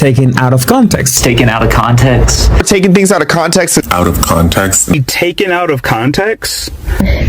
taken out of context. Taken out of context. Taking things out of context. Out of context. Taken out of context.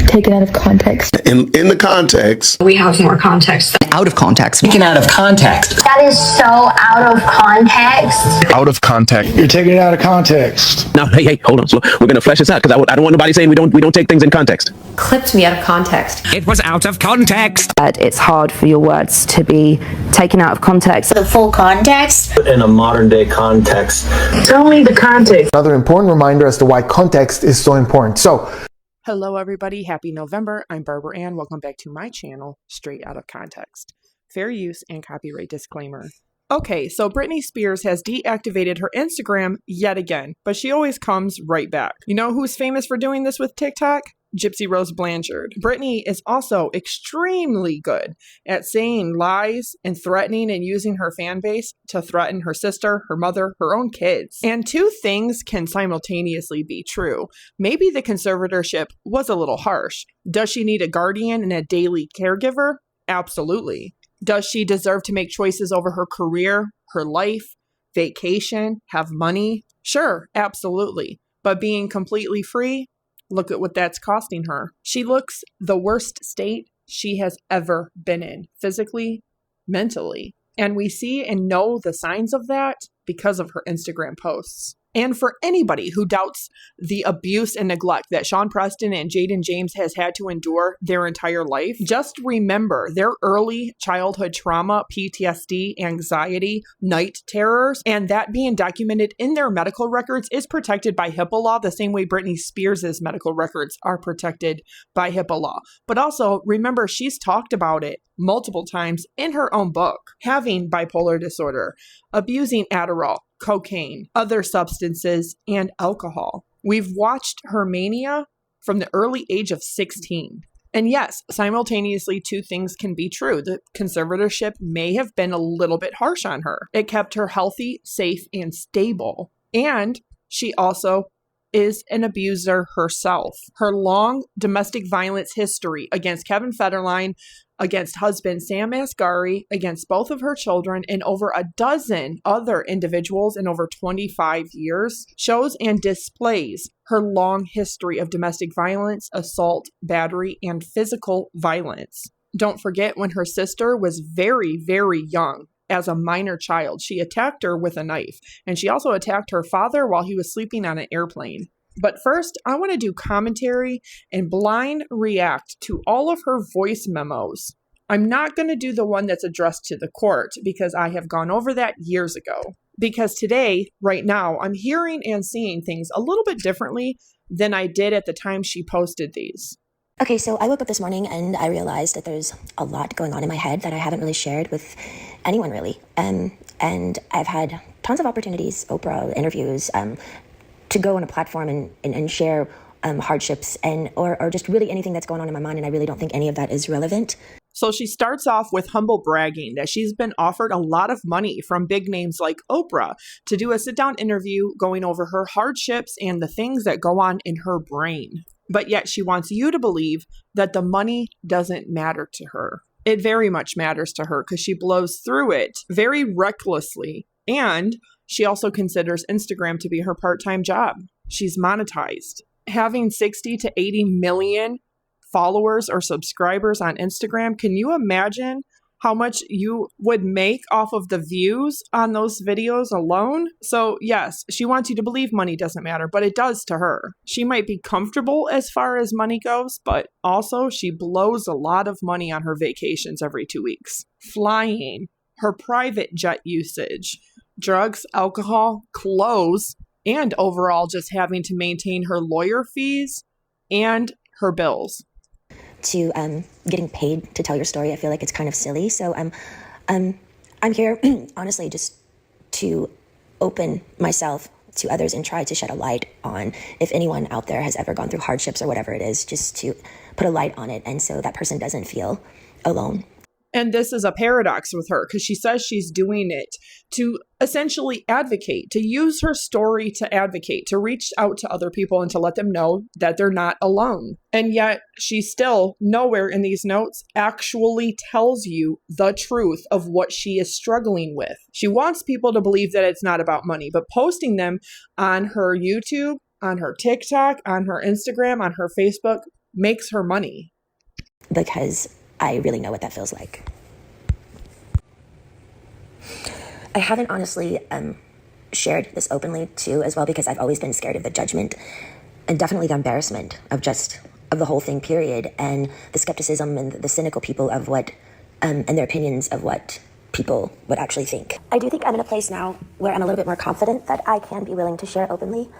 Taken out of context. In the context. We have more context. Out of context. Taken out of context. That is so out of context. Out of context. You're taking it out of context. Now, hey, hold on. So we're going to flesh this out because I don't want nobody saying we don't take things in context. Clipped me out of context. It was out of context. It's hard for your words to be taken out of context. The full context. In a modern day context. Tell me the context. Another important reminder as to why context is so important. So, hello everybody, happy November. I'm Barbara Ann. Welcome back to my channel, Straight Out of Context. Fair use and copyright disclaimer. Okay, so Britney Spears has deactivated her Instagram yet again, but she always comes right back. You know who's famous for doing this with TikTok? Gypsy Rose Blanchard. Britney is also extremely good at saying lies and threatening and using her fan base to threaten her sister, her mother, her own kids. And two things can simultaneously be true. Maybe the conservatorship was a little harsh. Does she need a guardian and a daily caregiver? Absolutely. Does she deserve to make choices over her career, her life, vacation, have money? Sure, absolutely. But being completely free? Look at what that's costing her. She looks the worst state she has ever been in, physically, mentally. And we see and know the signs of that because of her Instagram posts. And for anybody who doubts the abuse and neglect that Sean Preston and Jaden James has had to endure their entire life, just remember their early childhood trauma, PTSD, anxiety, night terrors, and that being documented in their medical records is protected by HIPAA law, the same way Britney Spears' medical records are protected by HIPAA law. But also, remember, she's talked about it multiple times in her own book, having bipolar disorder, abusing Adderall, cocaine, other substances, and alcohol. We've watched her mania from the early age of 16. And yes, simultaneously, two things can be true. The conservatorship may have been a little bit harsh on her. It kept her healthy, safe, and stable. And she also is an abuser herself. Her long domestic violence history against Kevin Federline, against husband Sam Asghari, against both of her children, and over a dozen other individuals in over 25 years, shows and displays her long history of domestic violence, assault, battery, and physical violence. Don't forget, when her sister was very, very young, as a minor child, she attacked her with a knife, and she also attacked her father while he was sleeping on an airplane. But first, I want to do commentary and blind react to all of her voice memos. I'm not going to do the one that's addressed to the court because I have gone over that years ago. Because today, right now, I'm hearing and seeing things a little bit differently than I did at the time she posted these. Okay, so I woke up this morning and I realized that there's a lot going on in my head that I haven't really shared with anyone really. And I've had tons of opportunities, Oprah, interviews, to go on a platform and share hardships or just really anything that's going on in my mind, and I really don't think any of that is relevant. So she starts off with humble bragging that she's been offered a lot of money from big names like Oprah to do a sit-down interview going over her hardships and the things that go on in her brain. But yet she wants you to believe that the money doesn't matter to her. It very much matters to her because she blows through it very recklessly. And she also considers Instagram to be her part-time job. She's monetized. Having 60 to 80 million followers or subscribers on Instagram, can you imagine how much you would make off of the views on those videos alone? So yes, she wants you to believe money doesn't matter, but it does to her. She might be comfortable as far as money goes, but also she blows a lot of money on her vacations every 2 weeks. Flying, her private jet usage, drugs, alcohol, clothes, and overall just having to maintain her lawyer fees and her bills. To getting paid to tell your story, I feel like it's kind of silly. So I'm here, honestly, just to open myself to others and try to shed a light on if anyone out there has ever gone through hardships or whatever it is, just to put a light on it, and so that person doesn't feel alone. And this is a paradox with her because she says she's doing it to essentially advocate, to use her story to advocate, to reach out to other people and to let them know that they're not alone. And yet she still nowhere in these notes actually tells you the truth of what she is struggling with. She wants people to believe that it's not about money, but posting them on her YouTube, on her TikTok, on her Instagram, on her Facebook makes her money. Because I really know what that feels like. I haven't honestly shared this openly too as well because I've always been scared of the judgment and definitely the embarrassment of the whole thing, period, and the skepticism and the cynical people of what and their opinions of what people would actually think. I do think I'm in a place now where I'm a little bit more confident that I can be willing to share openly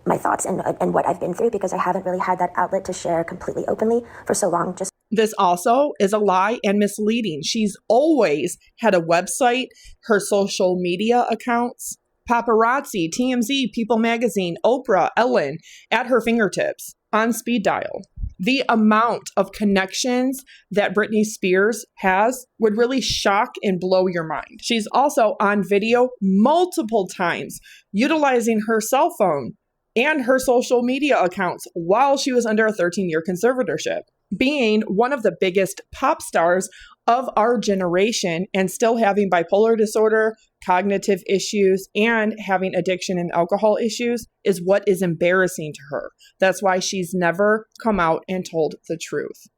my thoughts and what I've been through because I haven't really had that outlet to share completely openly for so long. This also is a lie and misleading. She's always had a website, her social media accounts, paparazzi, TMZ, People Magazine, Oprah, Ellen, at her fingertips on speed dial. The amount of connections that Britney Spears has would really shock and blow your mind. She's also on video multiple times, utilizing her cell phone and her social media accounts while she was under a 13-year conservatorship, being one of the biggest pop stars of our generation and still having bipolar disorder, cognitive issues, and having addiction and alcohol issues is what is embarrassing to her. That's why she's never come out and told the truth.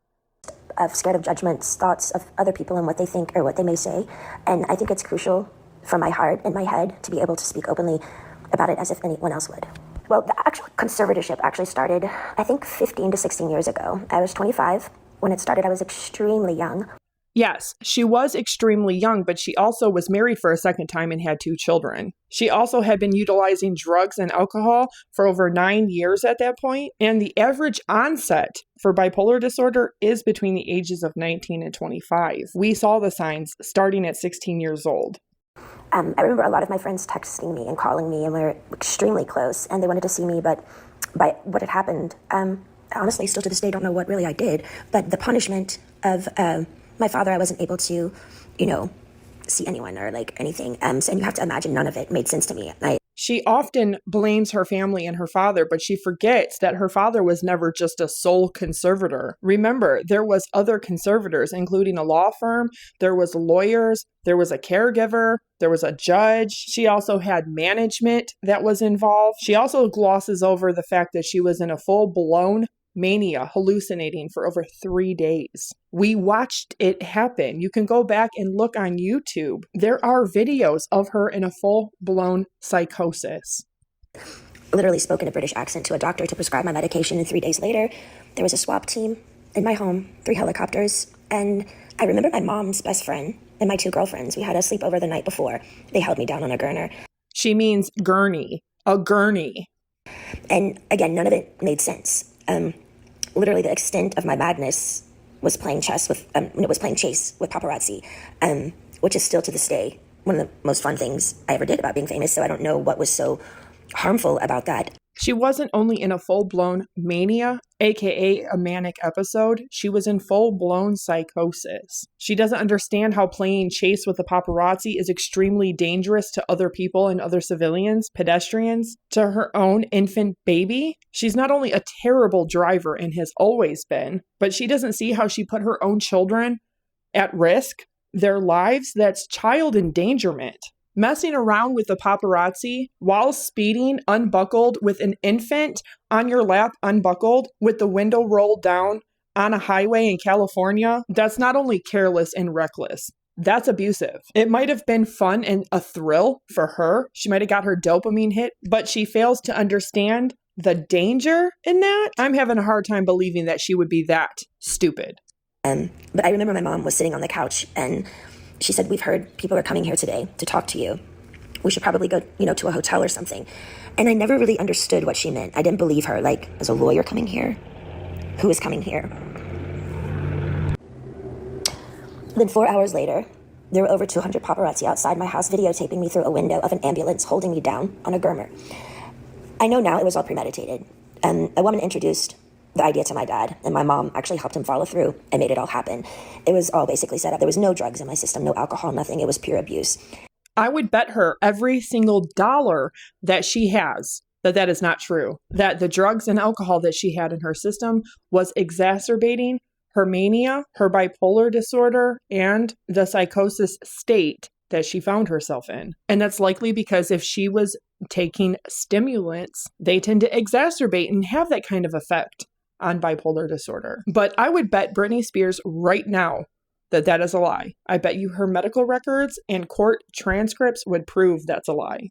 I'm scared of judgments, thoughts of other people and what they think or what they may say. And I think it's crucial for my heart and my head to be able to speak openly about it as if anyone else would. Well, the actual conservatorship actually started, I think, 15 to 16 years ago. I was 25 when it started. I was extremely young. Yes, she was extremely young, but she also was married for a second time and had 2 children. She also had been utilizing drugs and alcohol for over 9 years at that point, and the average onset for bipolar disorder is between the ages of 19 and 25. We saw the signs starting at 16 years old. I remember a lot of my friends texting me and calling me, and we were extremely close, and they wanted to see me, but by what had happened, honestly, still to this day, don't know what really I did, but the punishment of my father, I wasn't able to, see anyone or anything, and you have to imagine none of it made sense to me. She often blames her family and her father, but she forgets that her father was never just a sole conservator. Remember, there was other conservators, including a law firm, there was lawyers, there was a caregiver, there was a judge. She also had management that was involved. She also glosses over the fact that she was in a full-blown mania, hallucinating for over 3 days. We watched it happen. You can go back and look on YouTube. There are videos of her in a full-blown psychosis. Literally spoke in a British accent to a doctor to prescribe my medication, and 3 days later, there was a swap team in my home, 3 helicopters, and I remember my mom's best friend and my 2 girlfriends. We had a sleepover the night before. They held me down on a gurney. She means gurney, a gurney. And again, none of it made sense. Literally the extent of my madness was playing chess with, when it was playing chase with paparazzi, which is still to this day one of the most fun things I ever did about being famous. So I don't know what was so harmful about that. She wasn't only in a full-blown mania, aka a manic episode, she was in full-blown psychosis. She doesn't understand how playing chase with the paparazzi is extremely dangerous to other people and other civilians, pedestrians, to her own infant baby. She's not only a terrible driver and has always been, but she doesn't see how she put her own children at risk, their lives. That's child endangerment. Messing around with the paparazzi while speeding unbuckled with an infant on your lap unbuckled with the window rolled down on a highway in California, that's not only careless and reckless, that's abusive. It might have been fun and a thrill for her. She might have got her dopamine hit, but she fails to understand the danger in that. I'm having a hard time believing that she would be that stupid. But I remember my mom was sitting on the couch and she said, "We've heard people are coming here today to talk to you. We should probably go, to a hotel or something." And I never really understood what she meant. I didn't believe her. Is a lawyer coming here? Who is coming here? Then 4 hours later, there were over 200 paparazzi outside my house videotaping me through a window of an ambulance holding me down on a groomer. I know now it was all premeditated. A woman introduced the idea to my dad, and my mom actually helped him follow through and made it all happen. It was all basically set up. There was no drugs in my system, no alcohol, nothing. It was pure abuse. I would bet her every single dollar that she has that is not true. That the drugs and alcohol that she had in her system was exacerbating her mania, her bipolar disorder, and the psychosis state that she found herself in. And that's likely because if she was taking stimulants, they tend to exacerbate and have that kind of effect on bipolar disorder. But I would bet Britney Spears right now that is a lie. I bet you her medical records and court transcripts would prove that's a lie.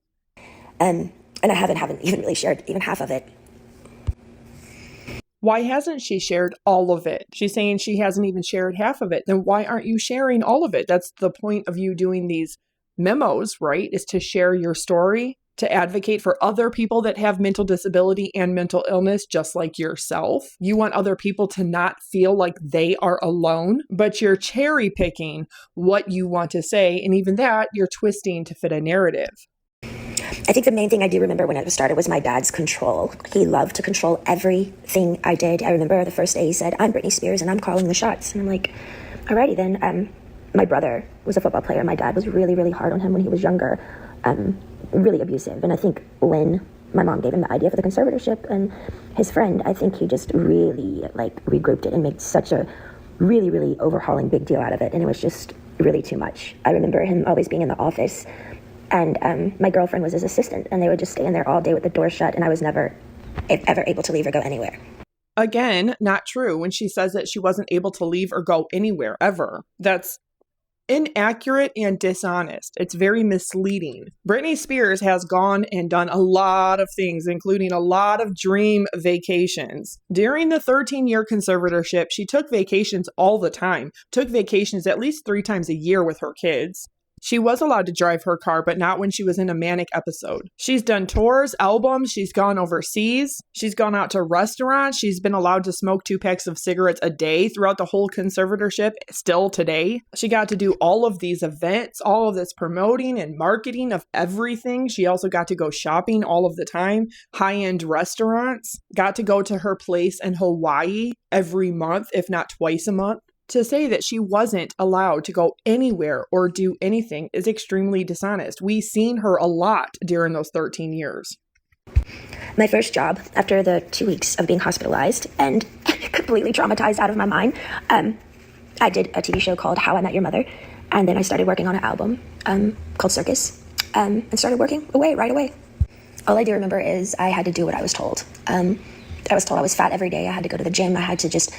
And I haven't even really shared even half of it. Why hasn't she shared all of it? She's saying she hasn't even shared half of it. Then why aren't you sharing all of it? That's the point of you doing these memos, right? Is to share your story, to advocate for other people that have mental disability and mental illness, just like yourself. You want other people to not feel like they are alone, but you're cherry picking what you want to say. And even that, you're twisting to fit a narrative. I think the main thing I do remember when it started was my dad's control. He loved to control everything I did. I remember the first day he said, "I'm Britney Spears and I'm calling the shots." And I'm like, alrighty then. My brother was a football player. My dad was really, really hard on him when he was younger, really abusive. And I think when my mom gave him the idea for the conservatorship and his friend, I think he just really regrouped it and made such a really, really overhauling big deal out of it. And it was just really too much. I remember him always being in the office. And my girlfriend was his assistant, and they would just stay in there all day with the door shut, and I was never, ever able to leave or go anywhere. Again, not true when she says that she wasn't able to leave or go anywhere, ever. That's inaccurate and dishonest. It's very misleading. Britney Spears has gone and done a lot of things, including a lot of dream vacations. During the 13-year conservatorship, she took vacations all the time, took vacations at least 3 times a year with her kids. She was allowed to drive her car, but not when she was in a manic episode. She's done tours, albums, she's gone overseas, she's gone out to restaurants, she's been allowed to smoke 2 packs of cigarettes a day throughout the whole conservatorship, still today. She got to do all of these events, all of this promoting and marketing of everything. She also got to go shopping all of the time, high-end restaurants, got to go to her place in Hawaii every month, if not twice a month. To say that she wasn't allowed to go anywhere or do anything is extremely dishonest. We've seen her a lot during those 13 years. My first job, after the 2 weeks of being hospitalized and completely traumatized out of my mind, I did a TV show called How I Met Your Mother. And then I started working on an album called Circus and started working right away. All I do remember is I had to do what I was told. I was told I was fat every day. I had to go to the gym. I had to just,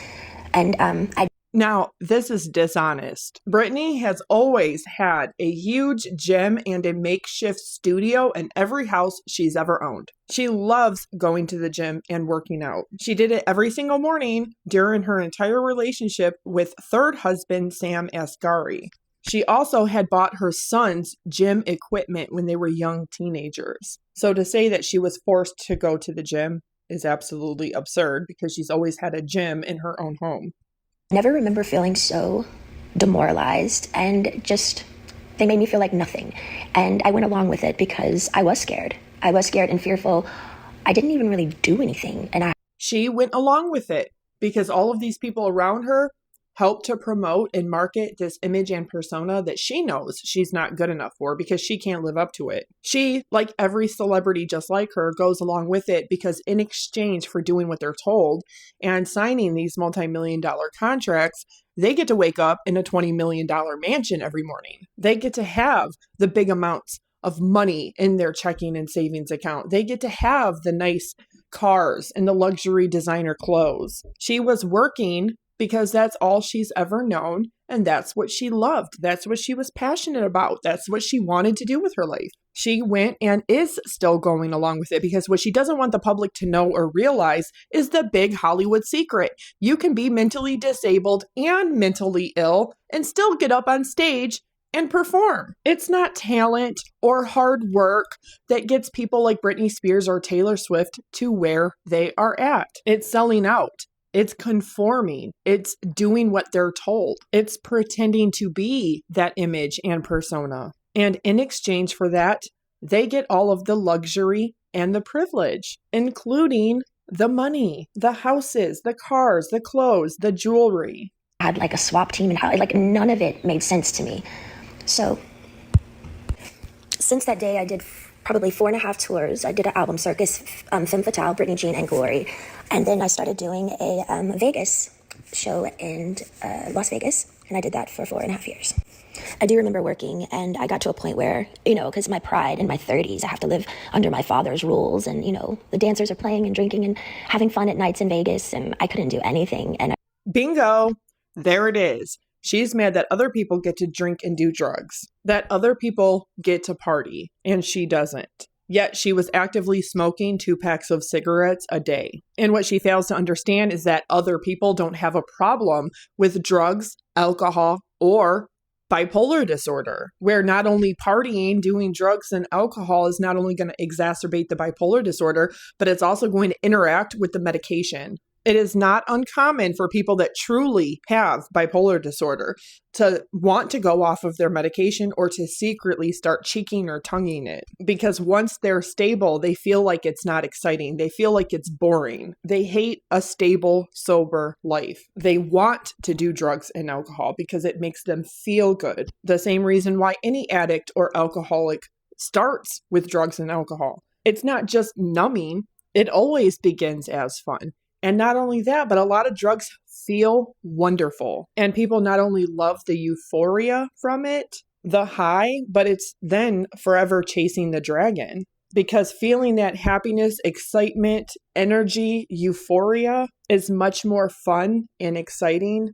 Now, this is dishonest. Britney has always had a huge gym and a makeshift studio in every house she's ever owned. She loves going to the gym and working out. She did it every single morning during her entire relationship with third husband, Sam Asghari. She also had bought her son's gym equipment when they were young teenagers. So to say that she was forced to go to the gym is absolutely absurd because she's always had a gym in her own home. Never remember feeling so demoralized and just, they made me feel like nothing. And I went along with it because I was scared. I was scared and fearful. I didn't even really do anything. She went along with it because all of these people around her helped to promote and market this image and persona that she knows she's not good enough for because she can't live up to it. She, like every celebrity just like her, goes along with it because in exchange for doing what they're told and signing these multi-million-dollar contracts, they get to wake up in a $20 million mansion every morning. They get to have the big amounts of money in their checking and savings account. They get to have the nice cars and the luxury designer clothes. She was working because that's all she's ever known, and that's what she loved. That's what she was passionate about. That's what she wanted to do with her life. She went and is still going along with it because what she doesn't want the public to know or realize is the big Hollywood secret. You can be mentally disabled and mentally ill and still get up on stage and perform. It's not talent or hard work that gets people like Britney Spears or Taylor Swift to where they are at. It's selling out. It's conforming. It's doing what they're told. It's pretending to be that image and persona. And in exchange for that, they get all of the luxury and the privilege, including the money, the houses, the cars, the clothes, the jewelry. I had like a swap team and how like none of it made sense to me. So since that day, I did probably 4.5 tours. I did an album circus, Femme Fatale, Britney Jean, and Glory. And then I started doing a Vegas show in Las Vegas. And I did that for 4.5 years. I do remember working, and I got to a point where, you know, because my pride in my 30s, I have to live under my father's rules. And, you know, the dancers are playing and drinking and having fun at nights in Vegas, and I couldn't do anything. And Bingo! There it is. She's mad that other people get to drink and do drugs, that other people get to party, and she doesn't. Yet she was actively smoking 2 packs of cigarettes a day. And what she fails to understand is that other people don't have a problem with drugs, alcohol, or bipolar disorder, where not only partying, doing drugs and alcohol is not only going to exacerbate the bipolar disorder, but it's also going to interact with the medication. It is not uncommon for people that truly have bipolar disorder to want to go off of their medication or to secretly start cheeking or tonguing it. Because once they're stable, they feel like it's not exciting. They feel like it's boring. They hate a stable, sober life. They want to do drugs and alcohol because it makes them feel good. The same reason why any addict or alcoholic starts with drugs and alcohol. It's not just numbing. It always begins as fun. And not only that, but a lot of drugs feel wonderful. And people not only love the euphoria from it, the high, but it's then forever chasing the dragon. Because feeling that happiness, excitement, energy, euphoria is much more fun and exciting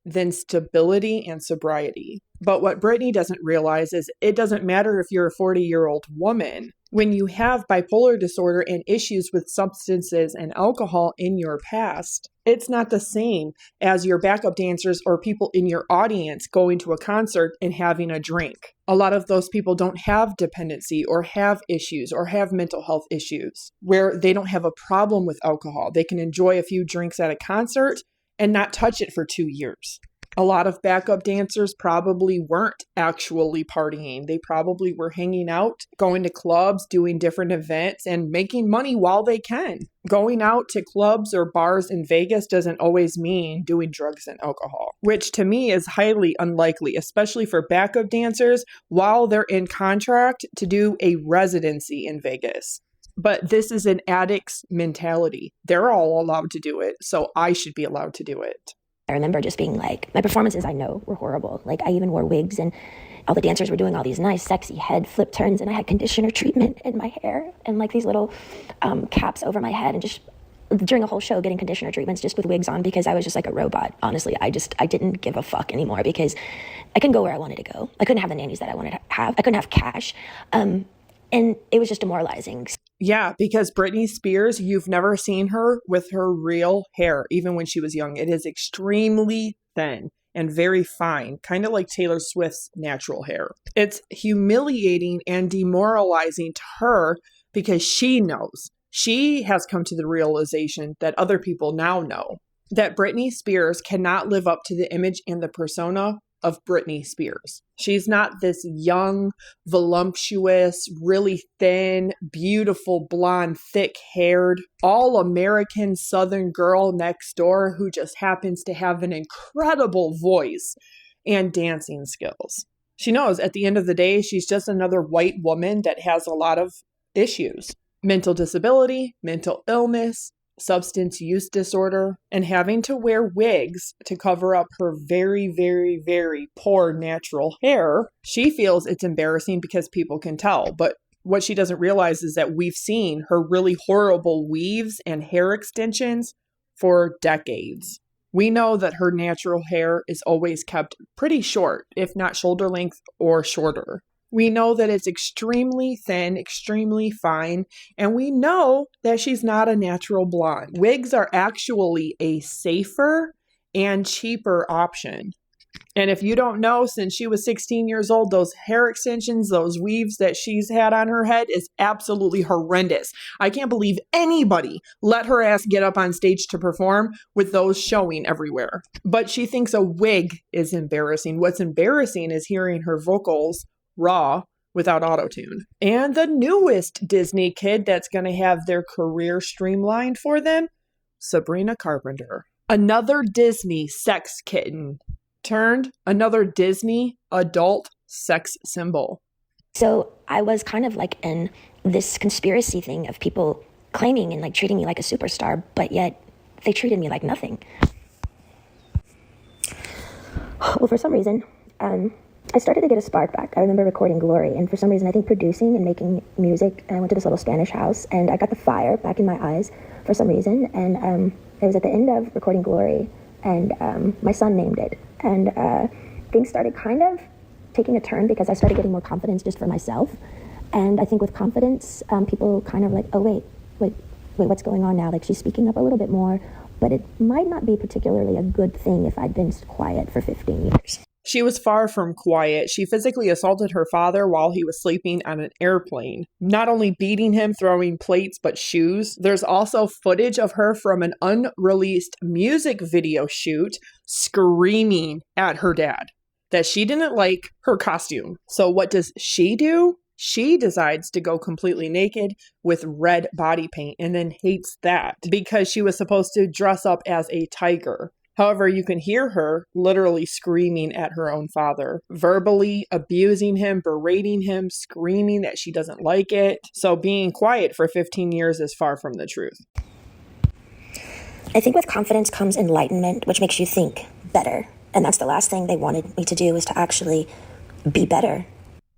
than stability and sobriety. But what Britney doesn't realize is it doesn't matter if you're a 40-year-old woman. When you have bipolar disorder and issues with substances and alcohol in your past, it's not the same as your backup dancers or people in your audience going to a concert and having a drink. A lot of those people don't have dependency or have issues or have mental health issues where they don't have a problem with alcohol. They can enjoy a few drinks at a concert and not touch it for 2 years. A lot of backup dancers probably weren't actually partying. They probably were hanging out, going to clubs, doing different events, and making money while they can. Going out to clubs or bars in Vegas doesn't always mean doing drugs and alcohol, which to me is highly unlikely, especially for backup dancers while they're in contract to do a residency in Vegas. But this is an addict's mentality. They're all allowed to do it, so I should be allowed to do it. I remember just being like, my performances I know were horrible. Like I even wore wigs and all the dancers were doing all these nice, sexy head flip turns, and I had conditioner treatment in my hair and like these little caps over my head, and just during a whole show getting conditioner treatments just with wigs on because I was just like a robot. Honestly, I didn't give a fuck anymore because I couldn't go where I wanted to go. I couldn't have the nannies that I wanted to have. I couldn't have cash. And it was just demoralizing. Yeah, because Britney Spears, you've never seen her with her real hair, even when she was young. It is extremely thin and very fine, kind of like Taylor Swift's natural hair. It's humiliating and demoralizing to her because she knows. She has come to the realization that other people now know that Britney Spears cannot live up to the image and the persona of Britney Spears. She's not this young, voluptuous, really thin, beautiful, blonde, thick-haired, all-American Southern girl next door who just happens to have an incredible voice and dancing skills. She knows at the end of the day, she's just another white woman that has a lot of issues. Mental disability, mental illness, substance use disorder, and having to wear wigs to cover up her very, very, very poor natural hair. She feels it's embarrassing because people can tell, but what she doesn't realize is that we've seen her really horrible weaves and hair extensions for decades. We know that her natural hair is always kept pretty short, if not shoulder length or shorter. We know that it's extremely thin, extremely fine, and we know that she's not a natural blonde. Wigs are actually a safer and cheaper option. And if you don't know, since she was 16 years old, those hair extensions, those weaves that she's had on her head is absolutely horrendous. I can't believe anybody let her ass get up on stage to perform with those showing everywhere. But she thinks a wig is embarrassing. What's embarrassing is hearing her vocals raw without autotune. And the newest Disney kid that's going to have their career streamlined for them, Sabrina Carpenter. Another Disney sex kitten turned another Disney adult sex symbol. So I was kind of like in this conspiracy thing of people claiming and like treating me like a superstar, but yet they treated me like nothing. Well, for some reason, I started to get a spark back. I remember recording Glory, and for some reason I think producing and making music, and I went to this little Spanish house, and I got the fire back in my eyes for some reason, and it was at the end of recording Glory, and my son named it, and things started kind of taking a turn because I started getting more confidence just for myself, and I think with confidence, people kind of like, oh wait, what's going on now? Like, she's speaking up a little bit more, but it might not be particularly a good thing if I'd been quiet for 15 years. She was far from quiet. She physically assaulted her father while he was sleeping on an airplane. Not only beating him, throwing plates, but shoes. There's also footage of her from an unreleased music video shoot screaming at her dad that she didn't like her costume. So what does she do? She decides to go completely naked with red body paint and then hates that because she was supposed to dress up as a tiger. However, you can hear her literally screaming at her own father, verbally abusing him, berating him, screaming that she doesn't like it. So being quiet for 15 years is far from the truth. I think with confidence comes enlightenment, which makes you think better. And that's the last thing they wanted me to do, is to actually be better.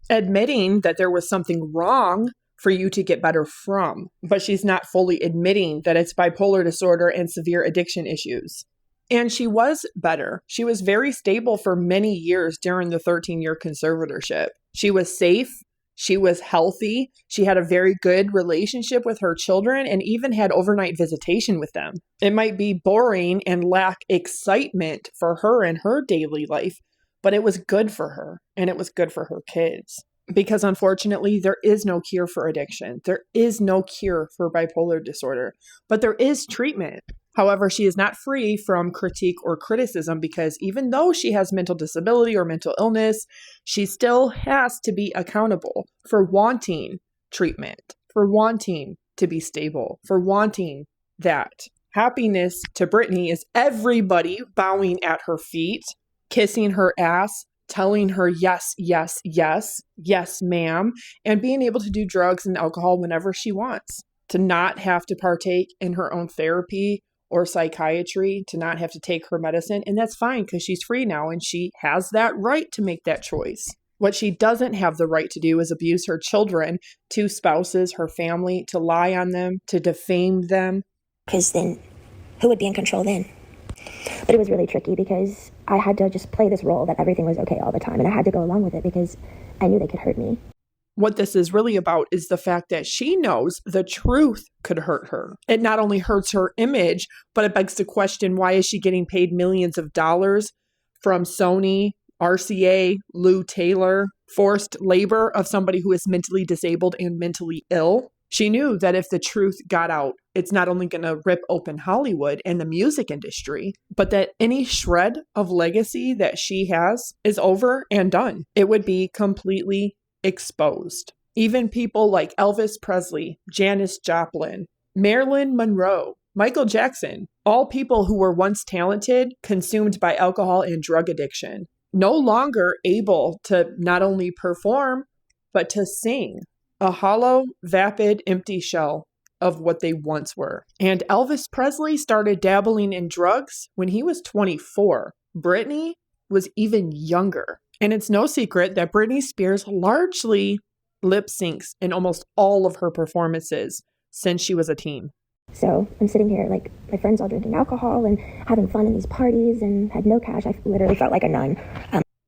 Admitting that there was something wrong for you to get better from, but she's not fully admitting that it's bipolar disorder and severe addiction issues. And she was better. She was very stable for many years during the 13-year conservatorship. She was safe. She was healthy. She had a very good relationship with her children and even had overnight visitation with them. It might be boring and lack excitement for her in her daily life, but it was good for her and it was good for her kids. Because unfortunately, there is no cure for addiction. There is no cure for bipolar disorder, but there is treatment. However, she is not free from critique or criticism because even though she has mental disability or mental illness, she still has to be accountable for wanting treatment, for wanting to be stable, for wanting that. Happiness to Britney is everybody bowing at her feet, kissing her ass, telling her yes, yes, yes, yes, ma'am, and being able to do drugs and alcohol whenever she wants, to not have to partake in her own therapy or psychiatry, to not have to take her medicine. And that's fine because she's free now and she has that right to make that choice. What she doesn't have the right to do is abuse her children, two spouses, her family, to lie on them, to defame them. Because then who would be in control then? But it was really tricky because I had to just play this role that everything was okay all the time. And I had to go along with it because I knew they could hurt me. What this is really about is the fact that she knows the truth could hurt her. It not only hurts her image, but it begs the question, why is she getting paid millions of dollars from Sony, RCA, Lou Taylor, forced labor of somebody who is mentally disabled and mentally ill? She knew that if the truth got out, it's not only going to rip open Hollywood and the music industry, but that any shred of legacy that she has is over and done. It would be completely exposed. Even people like Elvis Presley, Janis Joplin, Marilyn Monroe, Michael Jackson, all people who were once talented, consumed by alcohol and drug addiction, no longer able to not only perform, but to sing. A hollow, vapid, empty shell of what they once were. And Elvis Presley started dabbling in drugs when he was 24. Britney was even younger. And it's no secret that Britney Spears largely lip syncs in almost all of her performances since she was a teen. So I'm sitting here, like, my friends all drinking alcohol and having fun in these parties and had no cash. I literally felt like a nun.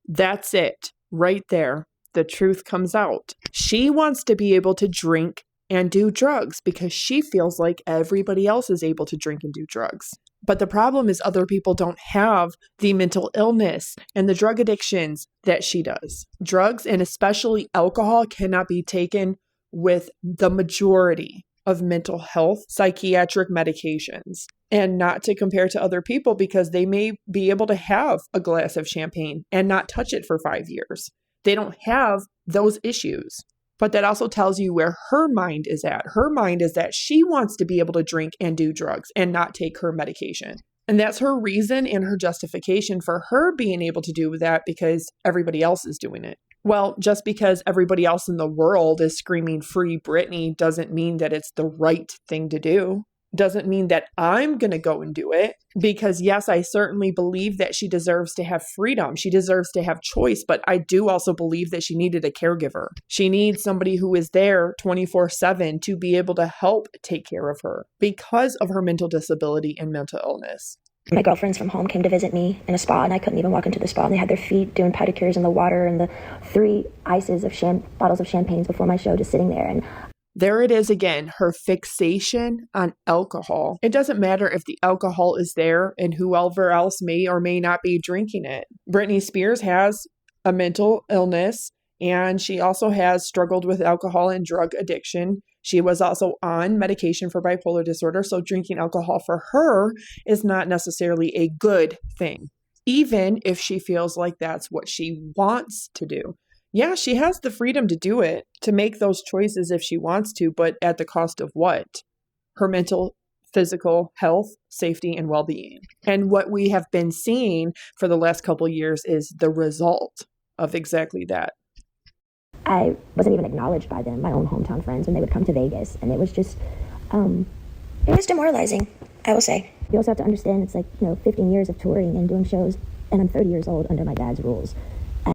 That's it, right there. The truth comes out. She wants to be able to drink and do drugs because she feels like everybody else is able to drink and do drugs. But the problem is other people don't have the mental illness and the drug addictions that she does. Drugs, and especially alcohol, cannot be taken with the majority of mental health psychiatric medications. And not to compare to other people because they may be able to have a glass of champagne and not touch it for 5 years. They don't have those issues. But that also tells you where her mind is at. Her mind is that she wants to be able to drink and do drugs and not take her medication. And that's her reason and her justification for her being able to do that because everybody else is doing it. Well, just because everybody else in the world is screaming free Britney doesn't mean that it's the right thing to do. Doesn't mean that I'm going to go and do it. Because yes, I certainly believe that she deserves to have freedom. She deserves to have choice. But I do also believe that she needed a caregiver. She needs somebody who is there 24/7 to be able to help take care of her because of her mental disability and mental illness. My girlfriends from home came to visit me in a spa, and I couldn't even walk into the spa. And they had their feet doing pedicures in the water and the 3 ices of bottles of champagnes before my show just sitting there. And there it is again, her fixation on alcohol. It doesn't matter if the alcohol is there and whoever else may or may not be drinking it. Britney Spears has a mental illness, and she also has struggled with alcohol and drug addiction. She was also on medication for bipolar disorder, so drinking alcohol for her is not necessarily a good thing, even if she feels like that's what she wants to do. Yeah, she has the freedom to do it, to make those choices if she wants to, but at the cost of what? Her mental, physical health, safety, and well-being. And what we have been seeing for the last couple of years is the result of exactly that. I wasn't even acknowledged by them, my own hometown friends, when they would come to Vegas. And it was just, it was demoralizing, I will say. You also have to understand it's like, 15 years of touring and doing shows, and I'm 30 years old under my dad's rules.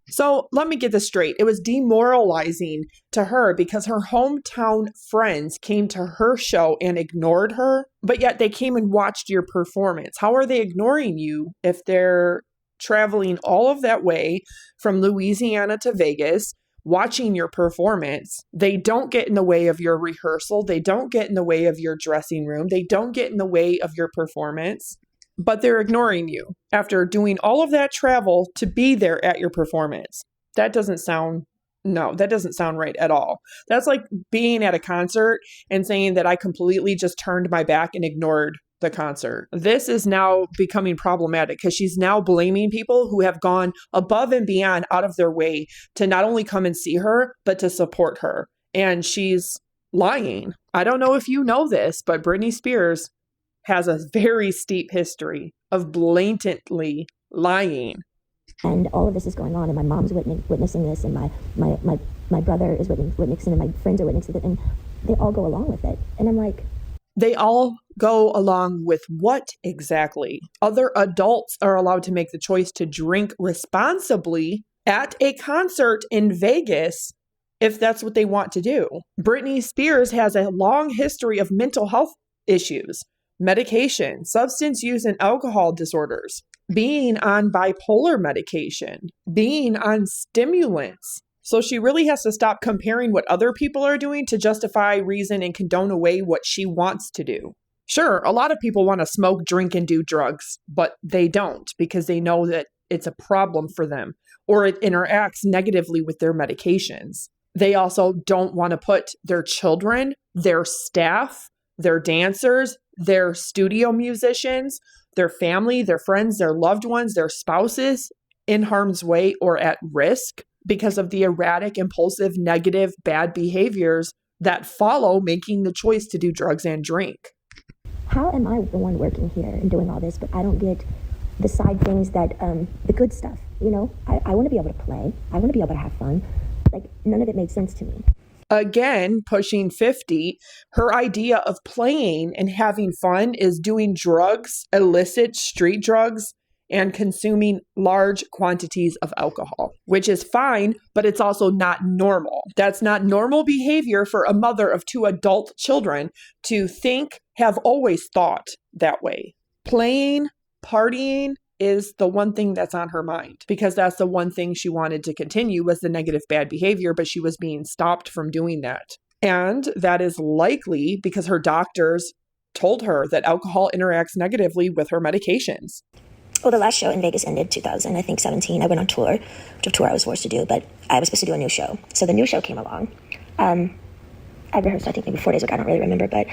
So let me get this straight. It was demoralizing to her because her hometown friends came to her show and ignored her, but yet they came and watched your performance. How are they ignoring you if they're traveling all of that way from Louisiana to Vegas, watching your performance? They don't get in the way of your rehearsal. They don't get in the way of your dressing room. They don't get in the way of your performance. But they're ignoring you after doing all of that travel to be there at your performance. That doesn't sound right at all. That's like being at a concert and saying that I completely just turned my back and ignored the concert. This is now becoming problematic because she's now blaming people who have gone above and beyond out of their way to not only come and see her, but to support her. And she's lying. I don't know if you know this, but Britney Spears has a very steep history of blatantly lying. And all of this is going on, and my mom's witnessing this, and my brother is witnessing, and my friends are witnessing it, and they all go along with it. And I'm like, they all go along with what exactly? Other adults are allowed to make the choice to drink responsibly at a concert in Vegas if that's what they want to do. Britney Spears has a long history of mental health issues, medication, substance use and alcohol disorders, being on bipolar medication, being on stimulants. So she really has to stop comparing what other people are doing to justify, reason, and condone away what she wants to do. Sure, a lot of people want to smoke, drink, and do drugs, but they don't because they know that it's a problem for them or it interacts negatively with their medications. They also don't want to put their children, their staff, their dancers, their studio musicians, their family, their friends, their loved ones, their spouses in harm's way or at risk because of the erratic, impulsive, negative, bad behaviors that follow making the choice to do drugs and drink. How am I the one working here and doing all this, but I don't get the side things that, the good stuff, I want to be able to play. I want to be able to have fun. Like, none of it made sense to me. Again, pushing 50, her idea of playing and having fun is doing drugs, illicit street drugs, and consuming large quantities of alcohol, which is fine, but it's also not normal. That's not normal behavior for a mother of 2 adult children to think, have always thought that way. Playing, partying is the one thing that's on her mind because that's the one thing she wanted to continue was the negative bad behavior, but she was being stopped from doing that. And that is likely because her doctors told her that alcohol interacts negatively with her medications. Well, the last show in Vegas ended 2017. I went on tour, which of tour I was forced to do, but I was supposed to do a new show. So the new show came along. I rehearsed, I think maybe 4 days ago. I don't really remember, but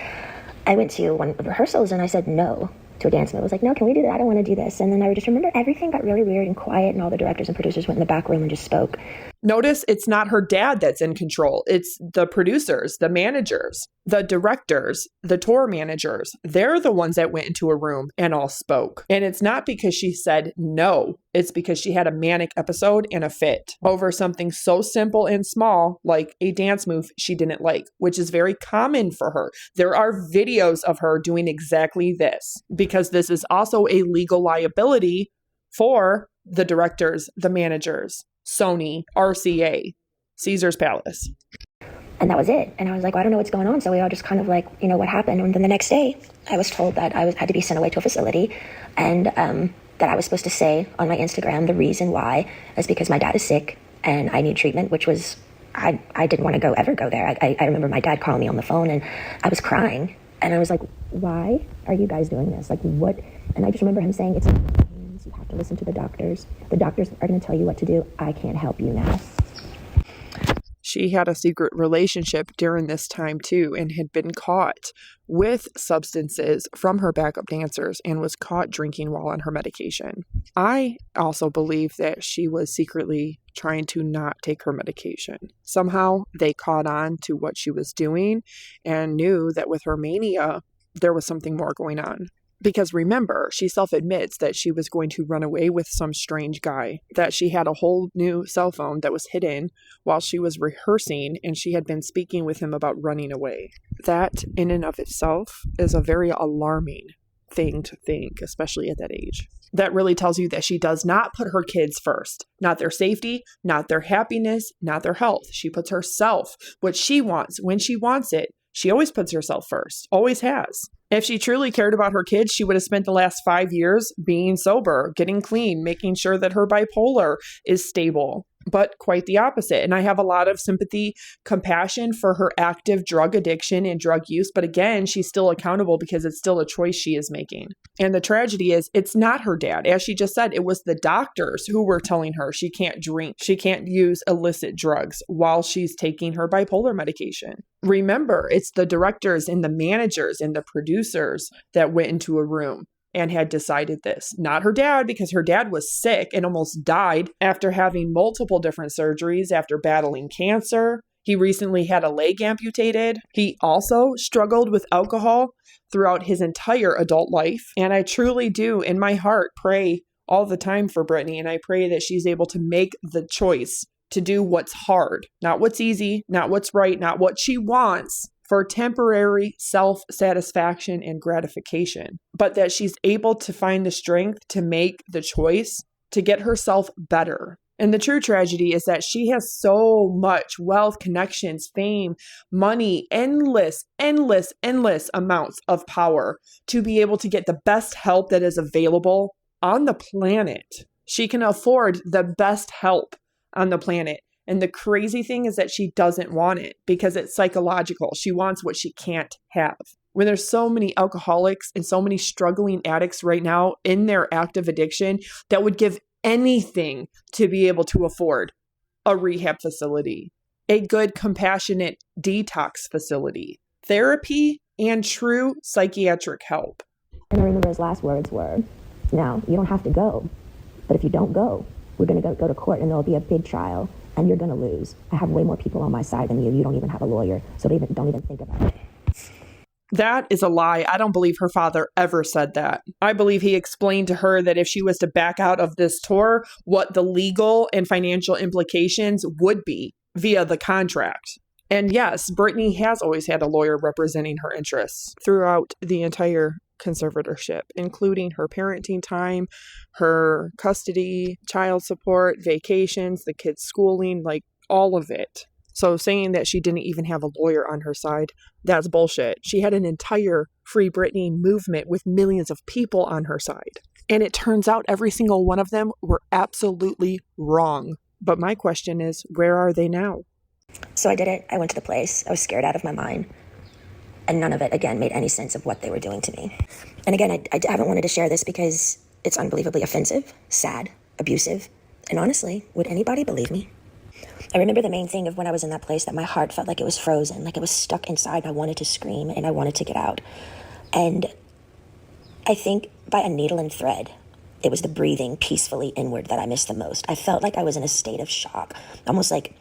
I went to one of the rehearsals and I said no to a dance move. I was like, no, can we do that? I don't want to do this. And then I just remember everything got really weird and quiet and all the directors and producers went in the back room and just spoke. Notice it's not her dad that's in control. It's the producers, the managers, the directors, the tour managers. They're the ones that went into a room and all spoke. And it's not because she said no. It's because she had a manic episode and a fit over something so simple and small, like a dance move she didn't like, which is very common for her. There are videos of her doing exactly this, because this is also a legal liability for the directors, the managers, Sony, RCA, Caesar's Palace. And that was it. And I was like, well, I don't know what's going on. So we all just kind of like, you know, what happened? And then the next day, I was told that I had to be sent away to a facility, and that I was supposed to say on my Instagram the reason why is because my dad is sick and I need treatment, which was, I didn't want to ever go there. I remember my dad calling me on the phone and I was crying. And I was like, why are you guys doing this? Like, what? And I just remember him saying, it's you have to listen to the doctors. The doctors are going to tell you what to do. I can't help you now. She had a secret relationship during this time too, and had been caught with substances from her backup dancers and was caught drinking while on her medication. I also believe that she was secretly trying to not take her medication. Somehow they caught on to what she was doing and knew that with her mania, there was something more going on. Because remember, she self-admits that she was going to run away with some strange guy, that she had a whole new cell phone that was hidden while she was rehearsing, and she had been speaking with him about running away. That, in and of itself, is a very alarming thing to think, especially at that age. That really tells you that she does not put her kids first. Not their safety, not their happiness, not their health. She puts herself, what she wants, when she wants it. She always puts herself first, always has. If she truly cared about her kids, she would have spent the last 5 years being sober, getting clean, making sure that her bipolar is stable. But quite the opposite. And I have a lot of sympathy, compassion for her active drug addiction and drug use. But again, she's still accountable because it's still a choice she is making. And the tragedy is, it's not her dad. As she just said, it was the doctors who were telling her she can't drink, she can't use illicit drugs while she's taking her bipolar medication. Remember, it's the directors and the managers and the producers that went into a room and had decided this. Not her dad, because her dad was sick and almost died after having multiple different surgeries, after battling cancer. He recently had a leg amputated. He also struggled with alcohol throughout his entire adult life. And I truly do, in my heart, pray all the time for Britney. And I pray that she's able to make the choice to do what's hard, not what's easy, not what's right, not what she wants, for temporary self-satisfaction and gratification, but that she's able to find the strength to make the choice to get herself better. And the true tragedy is that she has so much wealth, connections, fame, money, endless amounts of power to be able to get the best help that is available on the planet. She can afford the best help on the planet. And the crazy thing is that she doesn't want it because it's psychological. She wants what she can't have. When there's so many alcoholics and so many struggling addicts right now in their active addiction that would give anything to be able to afford a rehab facility, a good compassionate detox facility, therapy, and true psychiatric help. And I remember his last words were, now, you don't have to go, but if you don't go, we're going to go to court and there'll be a big trial. And you're going to lose. I have way more people on my side than you. You don't even have a lawyer. So don't even think about it. That is a lie. I don't believe her father ever said that. I believe he explained to her that if she was to back out of this tour, what the legal and financial implications would be via the contract. And yes, Britney has always had a lawyer representing her interests throughout the entire conservatorship, including her parenting time, her custody, child support, vacations, the kids' schooling, like all of it. So saying that she didn't even have a lawyer on her side, that's bullshit. She had an entire Free Britney movement with millions of people on her side. And it turns out every single one of them were absolutely wrong. But my question is, where are they now? So I did it. I went to the place. I was scared out of my mind. And none of it, again, made any sense of what they were doing to me. And again, I haven't wanted to share this because it's unbelievably offensive, sad, abusive. And honestly, would anybody believe me? I remember the main thing of when I was in that place, that my heart felt like it was frozen, like it was stuck inside. I wanted to scream and I wanted to get out. And I think by a needle and thread, it was the breathing peacefully inward that I missed the most. I felt like I was in a state of shock, almost like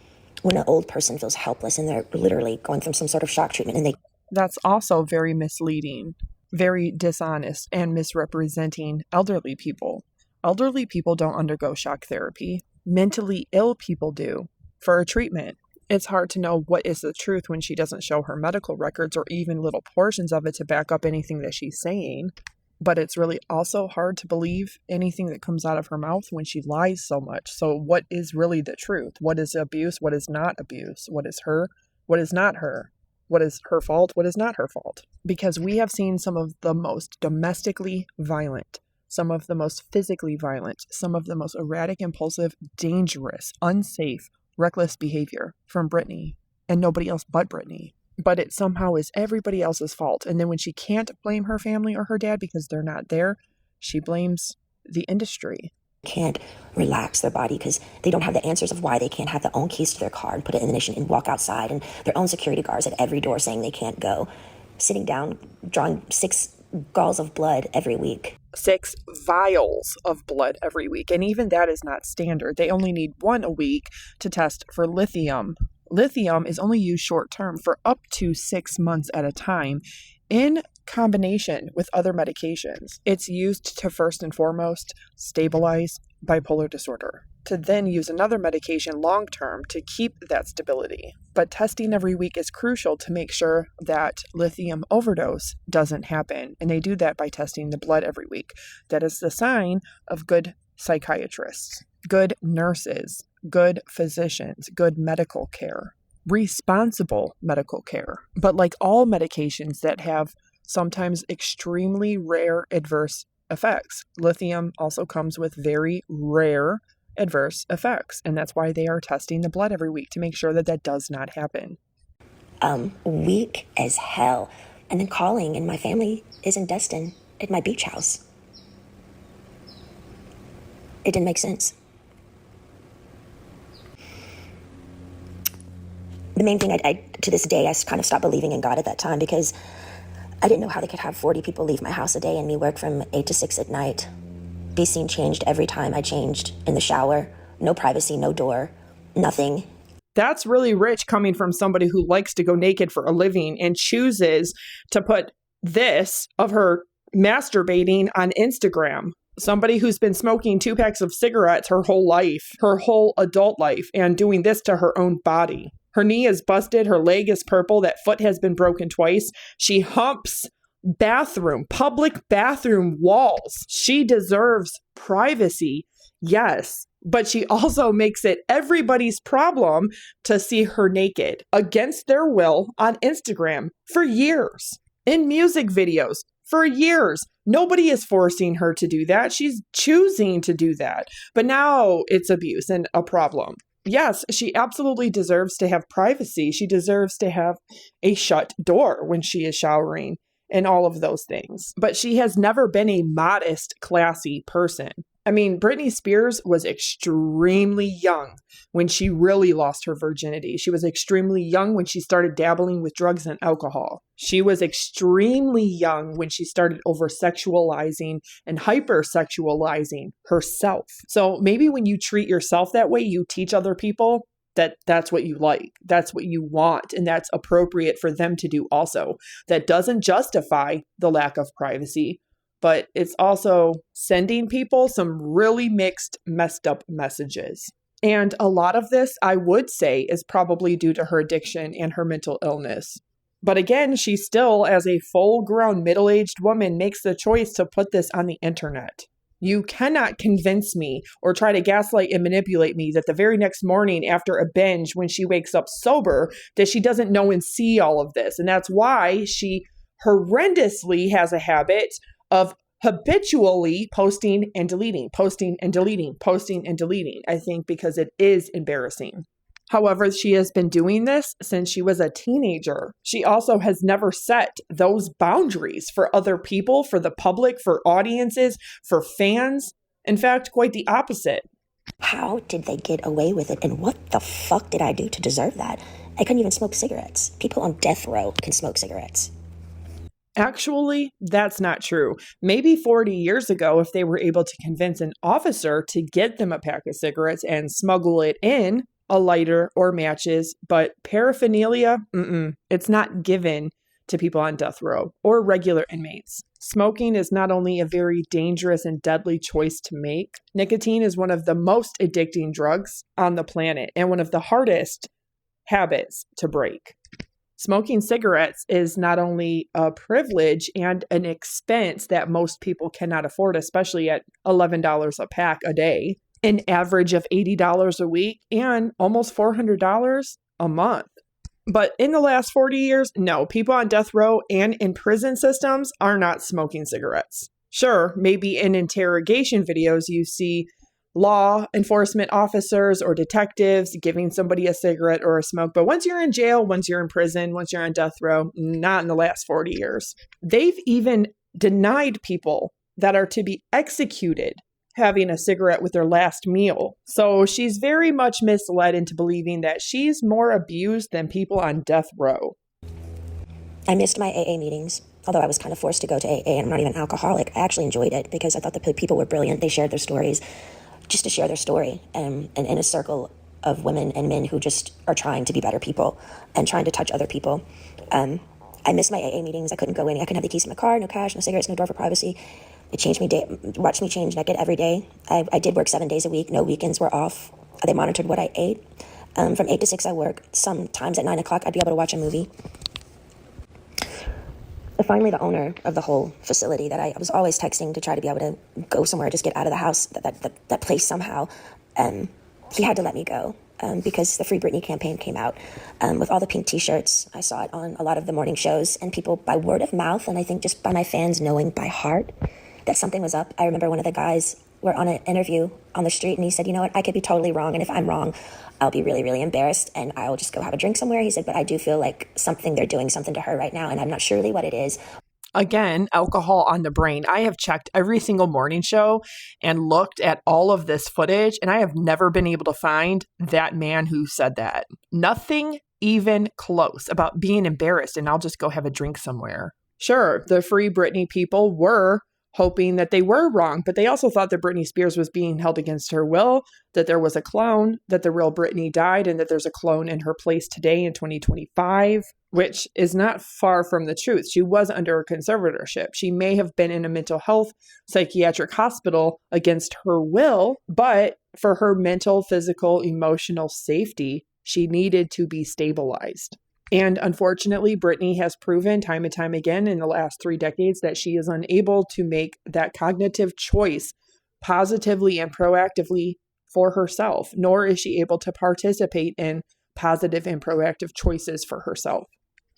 when an old person feels helpless and they're literally going through some sort of shock treatment and they... That's also very misleading, very dishonest, and misrepresenting elderly people. Elderly people don't undergo shock therapy. Mentally ill people do for a treatment. It's hard to know what is the truth when she doesn't show her medical records or even little portions of it to back up anything that she's saying. But it's really also hard to believe anything that comes out of her mouth when she lies so much. So what is really the truth? What is abuse? What is not abuse? What is her? What is not her? What is her fault? What is not her fault? Because we have seen some of the most domestically violent, some of the most physically violent, some of the most erratic, impulsive, dangerous, unsafe, reckless behavior from Britney and nobody else but Britney. But it somehow is everybody else's fault. And then when she can't blame her family or her dad because they're not there, she blames the industry. Can't relax their body because they don't have the answers of why they can't have their own keys to their car and put it in the ignition and walk outside, and their own security guards at every door saying they can't go, sitting down, drawing 6 galls of blood every week. 6 vials of blood every week. And even that is not standard. They only need 1 a week to test for lithium. Lithium is only used short term for up to 6 months at a time in combination with other medications. It's used to first and foremost stabilize bipolar disorder, to then use another medication long term to keep that stability. But testing every week is crucial to make sure that lithium overdose doesn't happen. And they do that by testing the blood every week. That is the sign of good psychiatrists, good nurses, good physicians, good medical care, responsible medical care. But like all medications that have sometimes extremely rare adverse effects, lithium also comes with very rare adverse effects. And that's why they are testing the blood every week to make sure that that does not happen. Weak as hell. And then calling, and my family is in Destin at my beach house. It didn't make sense. The main thing, I to this day, I kind of stopped believing in God at that time because I didn't know how they could have 40 people leave my house a day and me work from 8 to 6 at night. Be seen changed every time I changed in the shower. No privacy, no door, nothing. That's really rich coming from somebody who likes to go naked for a living and chooses to put this of her masturbating on Instagram. Somebody who's been smoking 2 packs of cigarettes her whole life, her whole adult life, and doing this to her own body. Her knee is busted. Her leg is purple. That foot has been broken twice. She humps public bathroom walls. She deserves privacy, yes, but she also makes it everybody's problem to see her naked against their will on Instagram for years, in music videos for years. Nobody is forcing her to do that. She's choosing to do that. But now it's abuse and a problem. Yes, she absolutely deserves to have privacy. She deserves to have a shut door when she is showering and all of those things. But she has never been a modest, classy person. I mean, Britney Spears was extremely young when she really lost her virginity. She was extremely young when she started dabbling with drugs and alcohol. She was extremely young when she started over-sexualizing and hyper-sexualizing herself. So maybe when you treat yourself that way, you teach other people that that's what you like, that's what you want, and that's appropriate for them to do also. That doesn't justify the lack of privacy, but it's also sending people some really mixed, messed up messages. And a lot of this, I would say, is probably due to her addiction and her mental illness. But again, she still, as a full-grown, middle-aged woman, makes the choice to put this on the internet. You cannot convince me or try to gaslight and manipulate me that the very next morning after a binge, when she wakes up sober, that she doesn't know and see all of this. And that's why she horrendously has a habit of habitually posting and deleting, posting and deleting, posting and deleting, I think because it is embarrassing. However, she has been doing this since she was a teenager. She also has never set those boundaries for other people, for the public, for audiences, for fans. In fact, quite the opposite. How did they get away with it? And what the fuck did I do to deserve that? I couldn't even smoke cigarettes. People on death row can smoke cigarettes. Actually, that's not true. Maybe 40 years ago, if they were able to convince an officer to get them a pack of cigarettes and smuggle it in, a lighter or matches, but paraphernalia, it's not given to people on death row or regular inmates. Smoking is not only a very dangerous and deadly choice to make, nicotine is one of the most addicting drugs on the planet and one of the hardest habits to break. Smoking cigarettes is not only a privilege and an expense that most people cannot afford, especially at $11 a pack a day, an average of $80 a week, and almost $400 a month. But in the last 40 years, no, people on death row and in prison systems are not smoking cigarettes. Sure, maybe in interrogation videos you see law enforcement officers or detectives giving somebody a cigarette or a smoke. But once you're in jail, once you're in prison, once you're on death row, not in the last 40 years. They've even denied people that are to be executed having a cigarette with their last meal. So she's very much misled into believing that she's more abused than people on death row. I missed my AA meetings. Although I was kind of forced to go to AA, and I'm not even an alcoholic, I actually enjoyed it because I thought the people were brilliant. They shared their stories just to share their story, and in a circle of women and men who just are trying to be better people and trying to touch other people. I missed my AA meetings. I couldn't go in. I couldn't have the keys to my car, no cash, no cigarettes, no door for privacy. It changed me, watched me change naked every day. I did work 7 days a week. No weekends were off. They monitored what I ate. From 8 to 6 I work. Sometimes at 9 o'clock I'd be able to watch a movie. Finally, the owner of the whole facility that I was always texting to try to be able to go somewhere, just get out of the house, that place somehow, he had to let me go because the Free Britney campaign came out with all the pink t-shirts. I saw it on a lot of the morning shows, and people by word of mouth, and I think just by my fans knowing by heart that something was up. I remember one of the guys were on an interview on the street, and he said, you know what, I could be totally wrong, and if I'm wrong, I'll be really, really embarrassed, and I'll just go have a drink somewhere. He said, but I do feel like they're doing something to her right now, and I'm not surely what it is. Again, alcohol on the brain. I have checked every single morning show and looked at all of this footage, and I have never been able to find that man who said that. Nothing even close about being embarrassed, and I'll just go have a drink somewhere. Sure, the Free Britney people were hoping that they were wrong, but they also thought that Britney Spears was being held against her will, that there was a clone, that the real Britney died, and that there's a clone in her place today in 2025, which is not far from the truth. She was under a conservatorship. She may have been in a mental health psychiatric hospital against her will, but for her mental, physical, emotional safety, she needed to be stabilized. And unfortunately, Britney has proven time and time again in the last 3 decades that she is unable to make that cognitive choice positively and proactively for herself, nor is she able to participate in positive and proactive choices for herself.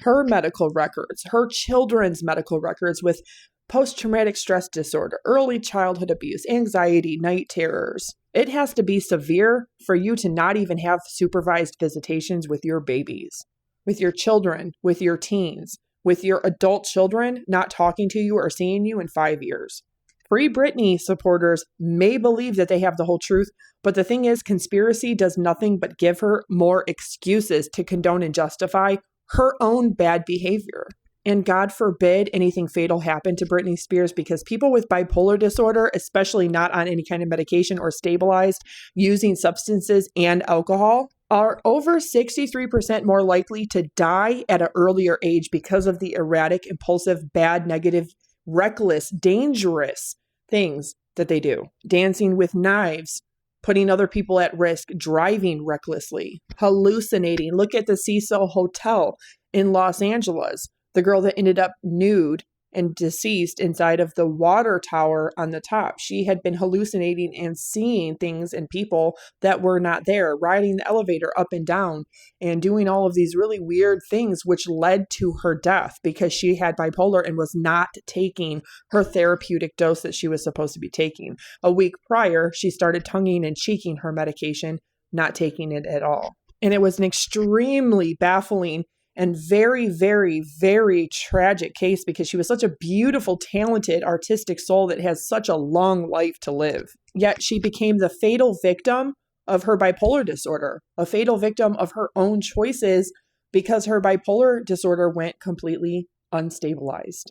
Her medical records, her children's medical records with post-traumatic stress disorder, early childhood abuse, anxiety, night terrors. It has to be severe for you to not even have supervised visitations with your babies, with your children, with your teens, with your adult children not talking to you or seeing you in 5 years. Free Britney supporters may believe that they have the whole truth, but the thing is, conspiracy does nothing but give her more excuses to condone and justify her own bad behavior. And God forbid anything fatal happen to Britney Spears, because people with bipolar disorder, especially not on any kind of medication or stabilized, using substances and alcohol, are over 63% more likely to die at an earlier age because of the erratic, impulsive, bad, negative, reckless, dangerous things that they do. Dancing with knives, putting other people at risk, driving recklessly, hallucinating. Look at the Cecil Hotel in Los Angeles. The girl that ended up nude and deceased inside of the water tower on the top. She had been hallucinating and seeing things and people that were not there, riding the elevator up and down and doing all of these really weird things, which led to her death because she had bipolar and was not taking her therapeutic dose that she was supposed to be taking. A week prior, she started tonguing and cheeking her medication, not taking it at all. And it was an extremely baffling and very, very, very tragic case because she was such a beautiful, talented, artistic soul that has such a long life to live. Yet she became the fatal victim of her bipolar disorder, a fatal victim of her own choices because her bipolar disorder went completely unstabilized.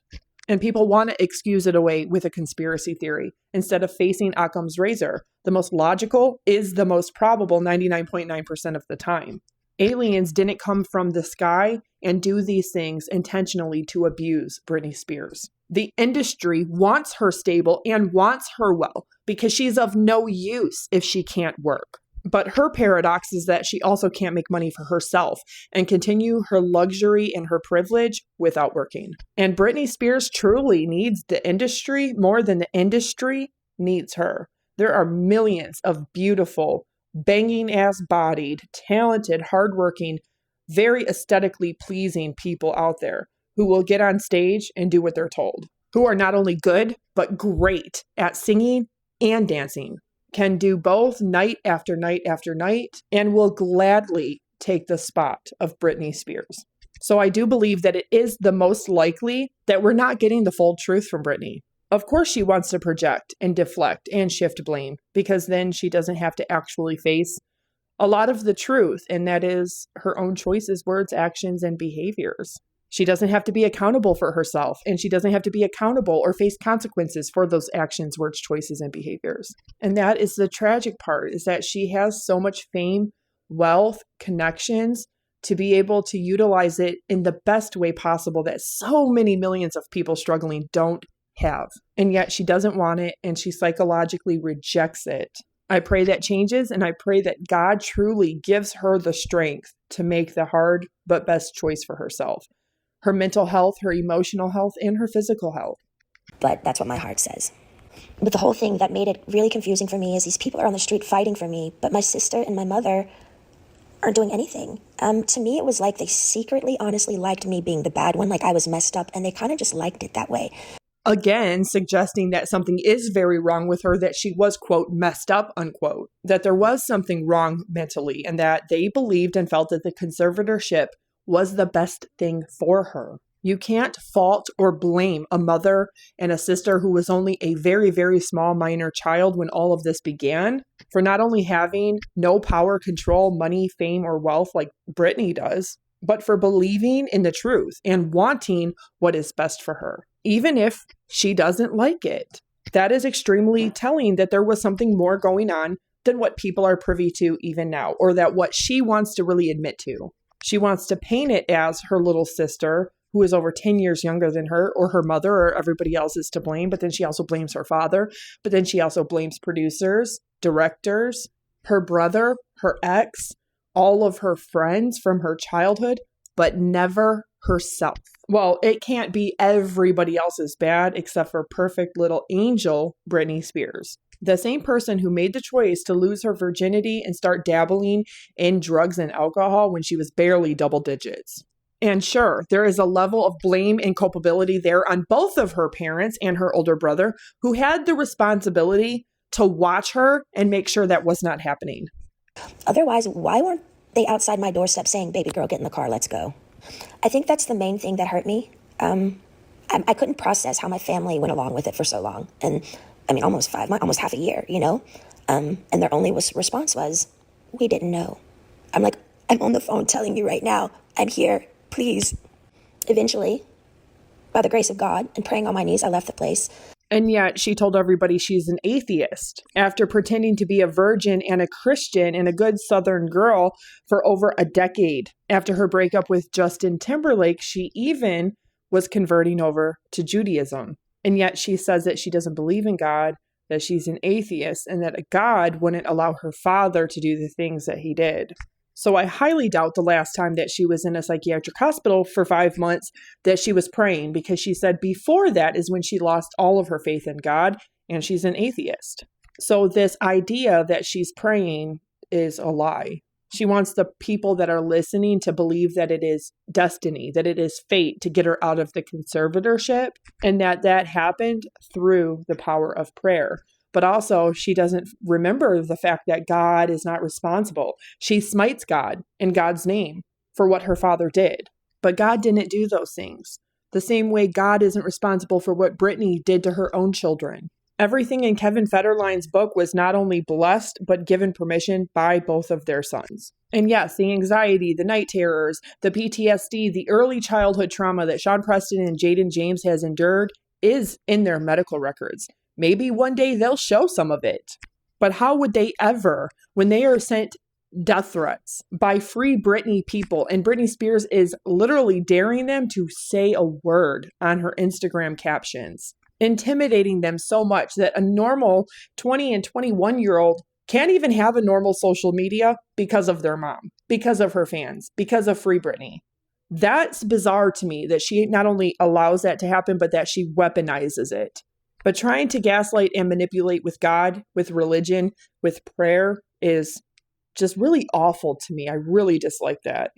And people want to excuse it away with a conspiracy theory instead of facing Occam's razor. The most logical is the most probable 99.9% of the time. Aliens didn't come from the sky and do these things intentionally to abuse Britney Spears. The industry wants her stable and wants her well because she's of no use if she can't work. But her paradox is that she also can't make money for herself and continue her luxury and her privilege without working. And Britney Spears truly needs the industry more than the industry needs her. There are millions of beautiful, banging-ass-bodied, talented, hardworking, very aesthetically pleasing people out there who will get on stage and do what they're told, who are not only good, but great at singing and dancing, can do both night after night after night, and will gladly take the spot of Britney Spears. So I do believe that it is the most likely that we're not getting the full truth from Britney. Of course she wants to project and deflect and shift blame, because then she doesn't have to actually face a lot of the truth, and that is her own choices, words, actions, and behaviors. She doesn't have to be accountable for herself, and she doesn't have to be accountable or face consequences for those actions, words, choices, and behaviors. And that is the tragic part, is that she has so much fame, wealth, connections to be able to utilize it in the best way possible that so many millions of people struggling don't have. And yet she doesn't want it, and she psychologically rejects it. I pray that changes, and I pray that God truly gives her the strength to make the hard but best choice for herself. Her mental health, her emotional health, and her physical health. But that's what my heart says. But the whole thing that made it really confusing for me is these people are on the street fighting for me, but my sister and my mother aren't doing anything. To me, it was like they secretly, honestly liked me being the bad one, like I was messed up, and they kind of just liked it that way. Again, suggesting that something is very wrong with her, that she was, quote, messed up, unquote, that there was something wrong mentally, and that they believed and felt that the conservatorship was the best thing for her. You can't fault or blame a mother and a sister who was only a very, very small minor child when all of this began for not only having no power, control, money, fame, or wealth like Britney does, but for believing in the truth and wanting what is best for her, even if she doesn't like it. That is extremely telling that there was something more going on than what people are privy to even now, or that what she wants to really admit to. She wants to paint it as her little sister, who is over 10 years younger than her, or her mother, or everybody else is to blame. But then she also blames her father. But then she also blames producers, directors, her brother, her ex, all of her friends from her childhood, but never herself. Well, it can't be everybody else's bad except for perfect little angel Britney Spears. The same person who made the choice to lose her virginity and start dabbling in drugs and alcohol when she was barely double digits. And sure, there is a level of blame and culpability there on both of her parents and her older brother, who had the responsibility to watch her and make sure that was not happening. Otherwise, why weren't they outside my doorstep saying, "Baby girl, get in the car, let's go"? I think that's the main thing that hurt me. I couldn't process how my family went along with it for so long. And I mean, almost half a year, you know? And their only response was, "We didn't know." I'm like, I'm on the phone telling you right now, I'm here, please. Eventually, by the grace of God and praying on my knees, I left the place. And yet she told everybody she's an atheist after pretending to be a virgin and a Christian and a good Southern girl for over a decade. After her breakup with Justin Timberlake, she even was converting over to Judaism. And yet she says that she doesn't believe in God, that she's an atheist, and that God wouldn't allow her father to do the things that he did. So I highly doubt the last time that she was in a psychiatric hospital for 5 months that she was praying, because she said before that is when she lost all of her faith in God, and she's an atheist. So this idea that she's praying is a lie. She wants the people that are listening to believe that it is destiny, that it is fate to get her out of the conservatorship, and that happened through the power of prayer. But also, she doesn't remember the fact that God is not responsible. She smites God in God's name for what her father did. But God didn't do those things. The same way God isn't responsible for what Britney did to her own children. Everything in Kevin Federline's book was not only blessed, but given permission by both of their sons. And yes, the anxiety, the night terrors, the PTSD, the early childhood trauma that Sean Preston and Jaden James has endured is in their medical records. Maybe one day they'll show some of it. But how would they ever, when they are sent death threats by Free Britney people, and Britney Spears is literally daring them to say a word on her Instagram captions, intimidating them so much that a normal 20 and 21-year-old can't even have a normal social media because of their mom, because of her fans, because of Free Britney. That's bizarre to me that she not only allows that to happen, but that she weaponizes it. But trying to gaslight and manipulate with God, with religion, with prayer is just really awful to me. I really dislike that.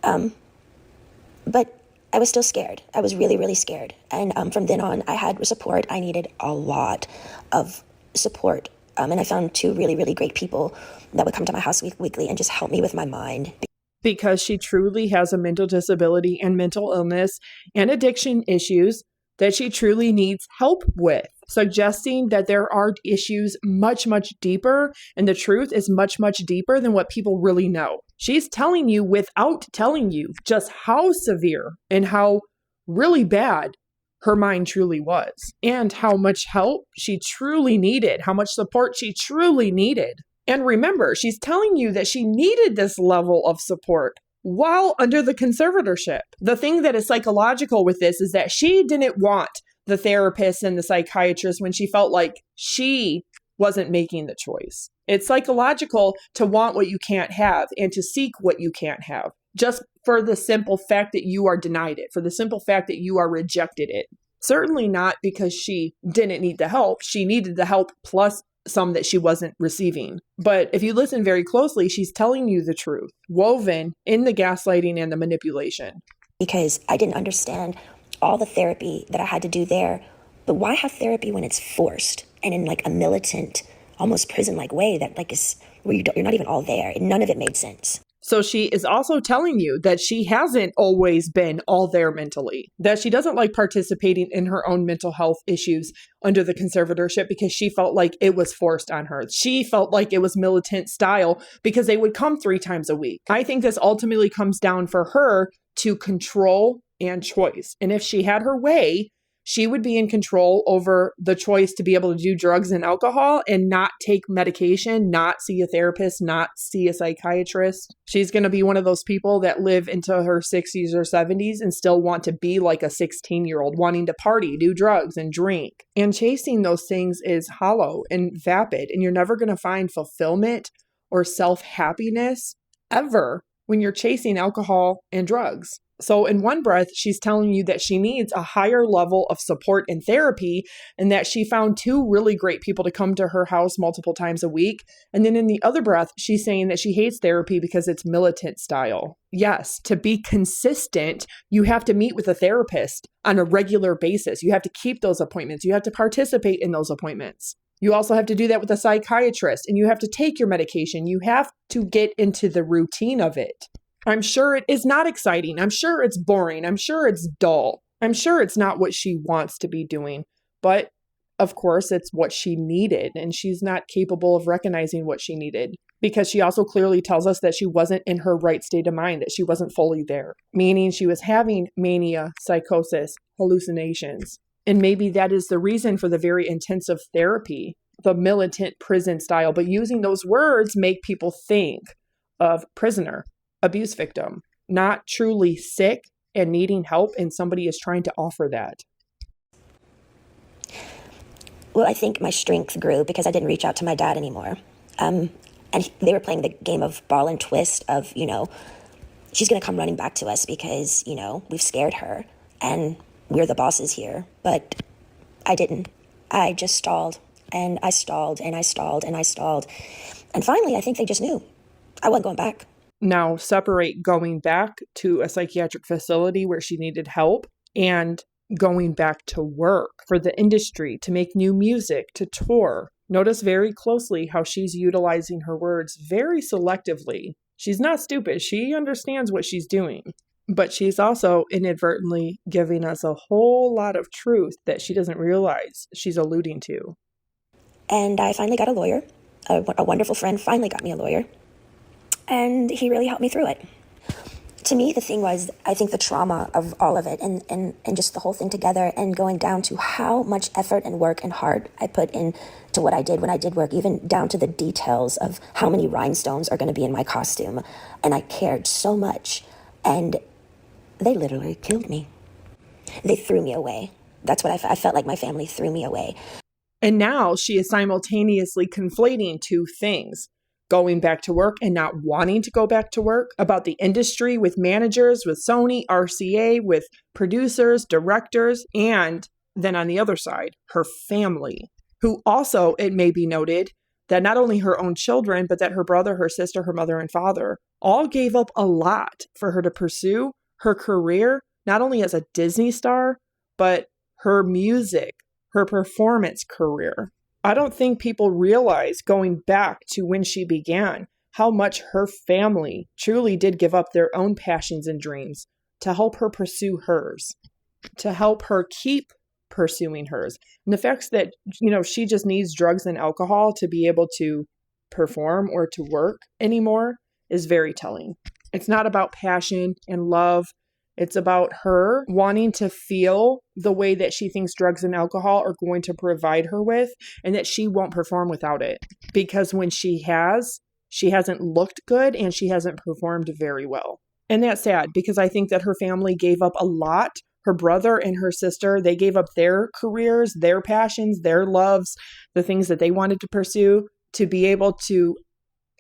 But I was still scared. I was really, really scared. And from then on, I had support. I needed a lot of support. And I found two really, really great people that would come to my house weekly and just help me with my mind. Because she truly has a mental disability and mental illness and addiction issues that she truly needs help with, suggesting that there are issues much, much deeper, and the truth is much, much deeper than what people really know. She's telling you without telling you just how severe and how really bad her mind truly was, and how much help she truly needed, how much support she truly needed. And remember, she's telling you that she needed this level of support while under the conservatorship. The thing that is psychological with this is that she didn't want the therapist and the psychiatrist when she felt like she wasn't making the choice. It's psychological to want what you can't have and to seek what you can't have, just for the simple fact that you are denied it, for the simple fact that you are rejected it. Certainly not because she didn't need the help. She needed the help plus some that she wasn't receiving. But if you listen very closely, she's telling you the truth, woven in the gaslighting and the manipulation. Because I didn't understand all the therapy that I had to do there. But why have therapy when it's forced and in like a militant, almost prison-like way that like is where you're not even all there, and none of it made sense. So she is also telling you that she hasn't always been all there mentally, that she doesn't like participating in her own mental health issues under the conservatorship because she felt like it was forced on her. She felt like it was militant style because they would come 3 times a week. I think this ultimately comes down for her to control and choice. And if she had her way, she would be in control over the choice to be able to do drugs and alcohol and not take medication, not see a therapist, not see a psychiatrist. She's going to be one of those people that live into her 60s or 70s and still want to be like a 16-year-old, wanting to party, do drugs, and drink. And chasing those things is hollow and vapid, and you're never going to find fulfillment or self-happiness ever when you're chasing alcohol and drugs. So in one breath, she's telling you that she needs a higher level of support and therapy, and that she found 2 really great people to come to her house multiple times a week. And then in the other breath, she's saying that she hates therapy because it's militant style. Yes, to be consistent, you have to meet with a therapist on a regular basis. You have to keep those appointments. You have to participate in those appointments. You also have to do that with a psychiatrist, and you have to take your medication. You have to get into the routine of it. I'm sure it is not exciting. I'm sure it's boring. I'm sure it's dull. I'm sure it's not what she wants to be doing. But of course, it's what she needed. And she's not capable of recognizing what she needed, because she also clearly tells us that she wasn't in her right state of mind, that she wasn't fully there, meaning she was having mania, psychosis, hallucinations. And maybe that is the reason for the very intensive therapy, the militant prison style. But using those words make people think of prisoner, abuse victim, not truly sick and needing help, and somebody is trying to offer that. Well, I think my strength grew because I didn't reach out to my dad anymore. And they were playing the game of ball and twist of, she's going to come running back to us because, we've scared her and we're the bosses here. But I didn't. I just stalled, and I stalled, and I stalled, and I stalled. And finally, I think they just knew I wasn't going back. Now, separate going back to a psychiatric facility where she needed help and going back to work for the industry, to make new music, to tour. Notice very closely how she's utilizing her words very selectively. She's not stupid. She understands what she's doing. But she's also inadvertently giving us a whole lot of truth that she doesn't realize she's alluding to. And I finally got a lawyer. A wonderful friend finally got me a lawyer. And he really helped me through it. To me, the thing was, I think the trauma of all of it and just the whole thing together and going down to how much effort and work and heart I put into what I did when I did work, even down to the details of how many rhinestones are going to be in my costume. And I cared so much. And they literally killed me. They threw me away. That's what I felt like my family threw me away. And now she is simultaneously conflating two things: going back to work and not wanting to go back to work, about the industry with managers, with Sony, RCA, with producers, directors, and then on the other side, her family, who also, it may be noted, that not only her own children, but that her brother, her sister, her mother, and father all gave up a lot for her to pursue her career, not only as a Disney star, but her music, her performance career. I don't think people realize, going back to when she began, how much her family truly did give up their own passions and dreams to help her pursue hers, to help her keep pursuing hers. And the fact that, she just needs drugs and alcohol to be able to perform or to work anymore is very telling. It's not about passion and love. It's about her wanting to feel the way that she thinks drugs and alcohol are going to provide her with, and that she won't perform without it. Because when she hasn't looked good and she hasn't performed very well. And that's sad, because I think that her family gave up a lot. Her brother and her sister, they gave up their careers, their passions, their loves, the things that they wanted to pursue, to be able to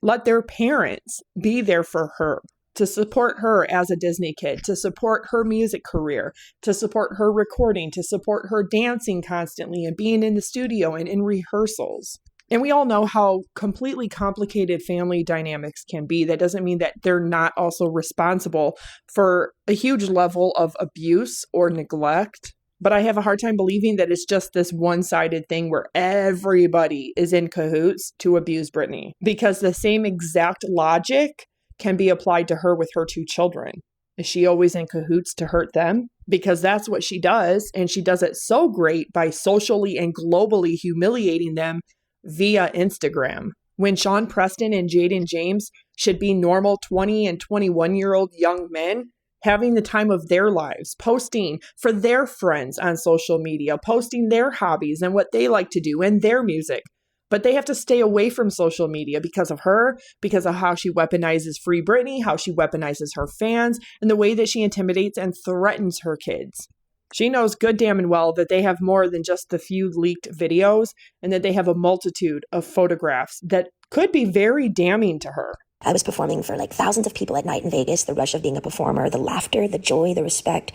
let their parents be there for her, to support her as a Disney kid, to support her music career, to support her recording, to support her dancing constantly and being in the studio and in rehearsals. And we all know how completely complicated family dynamics can be. That doesn't mean that they're not also responsible for a huge level of abuse or neglect. But I have a hard time believing that it's just this one-sided thing where everybody is in cahoots to abuse Britney. Because the same exact logic can be applied to her with her two children. Is she always in cahoots to hurt them? Because that's what she does. And she does it so great by socially and globally humiliating them via Instagram. When Sean Preston and Jaden James should be normal 20 and 21-year-old young men, having the time of their lives, posting for their friends on social media, posting their hobbies and what they like to do and their music. But they have to stay away from social media because of her, because of how she weaponizes Free Britney, how she weaponizes her fans, and the way that she intimidates and threatens her kids. She knows good damn and well that they have more than just the few leaked videos, and that they have a multitude of photographs that could be very damning to her. I was performing for like thousands of people at night in Vegas, the rush of being a performer, the laughter, the joy, the respect.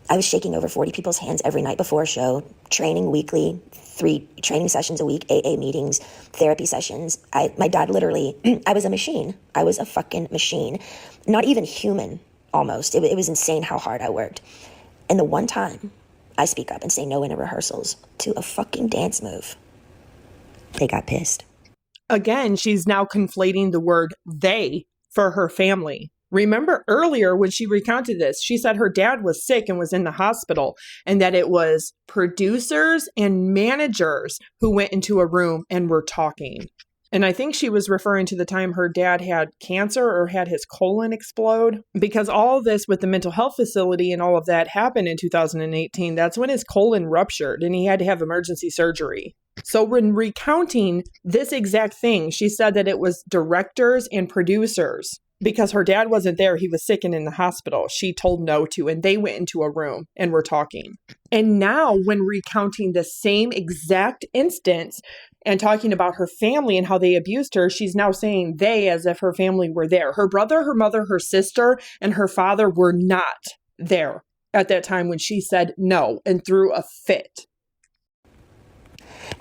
I was shaking over 40 people's hands every night before a show, training weekly, 3 training sessions a week, AA meetings, therapy sessions. My dad literally, I was a machine. I was a fucking machine. Not even human, almost. It was insane how hard I worked. And the one time I speak up and say no in a rehearsals to a fucking dance move, they got pissed. Again, she's now conflating the word they for her family. Remember earlier when she recounted this, she said her dad was sick and was in the hospital, and that it was producers and managers who went into a room and were talking. And I think she was referring to the time her dad had cancer or had his colon explode, because all of this with the mental health facility and all of that happened in 2018. That's when his colon ruptured and he had to have emergency surgery. So when recounting this exact thing, she said that it was directors and producers. Because her dad wasn't there, he was sick and in the hospital. She told no to, and they went into a room and were talking. And now when recounting the same exact instance and talking about her family and how they abused her, she's now saying they as if her family were there. Her brother, her mother, her sister, and her father were not there at that time when she said no and threw a fit.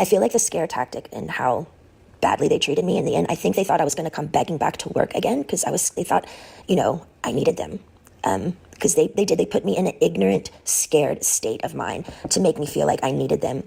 I feel like the scare tactic and how badly they treated me in the end, I think they thought I was going to come begging back to work again because they thought, I needed them. Because they put me in an ignorant, scared state of mind to make me feel like I needed them.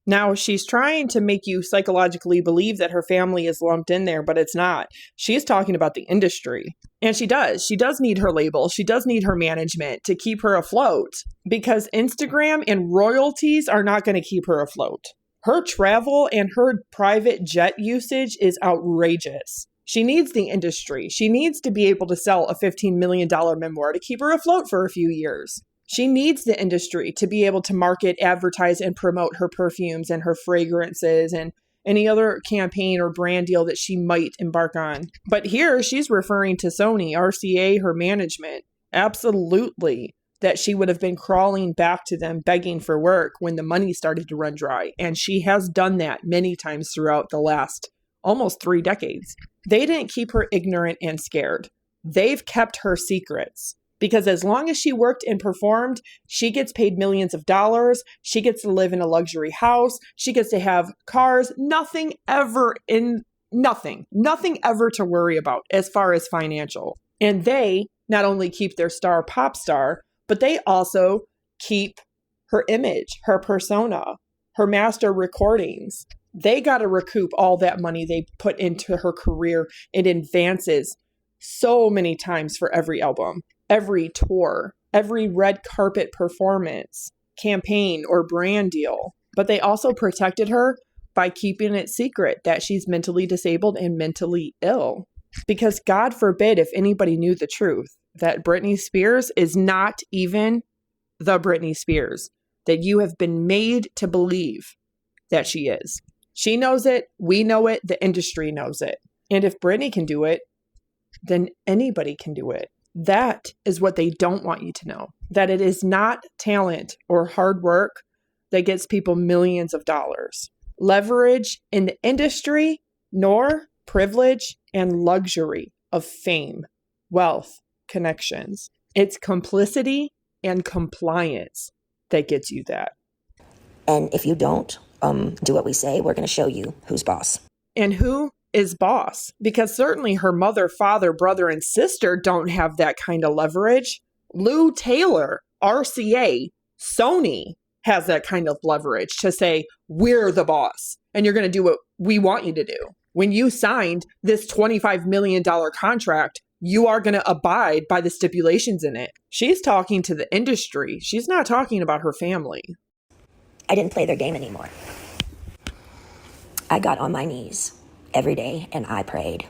Now, she's trying to make you psychologically believe that her family is lumped in there, but it's not. She's talking about the industry. And she does. She does need her label. She does need her management to keep her afloat, because Instagram and royalties are not going to keep her afloat. Her travel and her private jet usage is outrageous. She needs the industry. She needs to be able to sell a $15 million memoir to keep her afloat for a few years. She needs the industry to be able to market, advertise, and promote her perfumes and her fragrances and any other campaign or brand deal that she might embark on. But here she's referring to Sony, RCA, her management. Absolutely. That she would have been crawling back to them begging for work when the money started to run dry. And she has done that many times throughout the last almost 3 decades. They didn't keep her ignorant and scared. They've kept her secrets. Because as long as she worked and performed, she gets paid millions of dollars. She gets to live in a luxury house. She gets to have cars. Nothing ever to worry about as far as financial. And they not only keep their star pop star, but they also keep her image, her persona, her master recordings. They got to recoup all that money they put into her career in advances so many times for every album, every tour, every red carpet performance, campaign, or brand deal. But they also protected her by keeping it secret that she's mentally disabled and mentally ill. Because God forbid if anybody knew the truth, that Britney Spears is not even the Britney Spears that you have been made to believe that she is. She knows it. We know it. The industry knows it. And if Britney can do it, then anybody can do it. That is what they don't want you to know. That it is not talent or hard work that gets people millions of dollars. Leverage in the industry, nor privilege and luxury of fame, wealth, connections. It's complicity and compliance that gets you that. And if you don't do what we say, we're going to show you who's boss. And who is boss? Because certainly her mother, father, brother, and sister don't have that kind of leverage. Lou Taylor, RCA, Sony has that kind of leverage to say, we're the boss and you're going to do what we want you to do. When you signed this $25 million contract, you are going to abide by the stipulations in it. She's talking to the industry. She's not talking about her family. I didn't play their game anymore. I got on my knees every day and I prayed.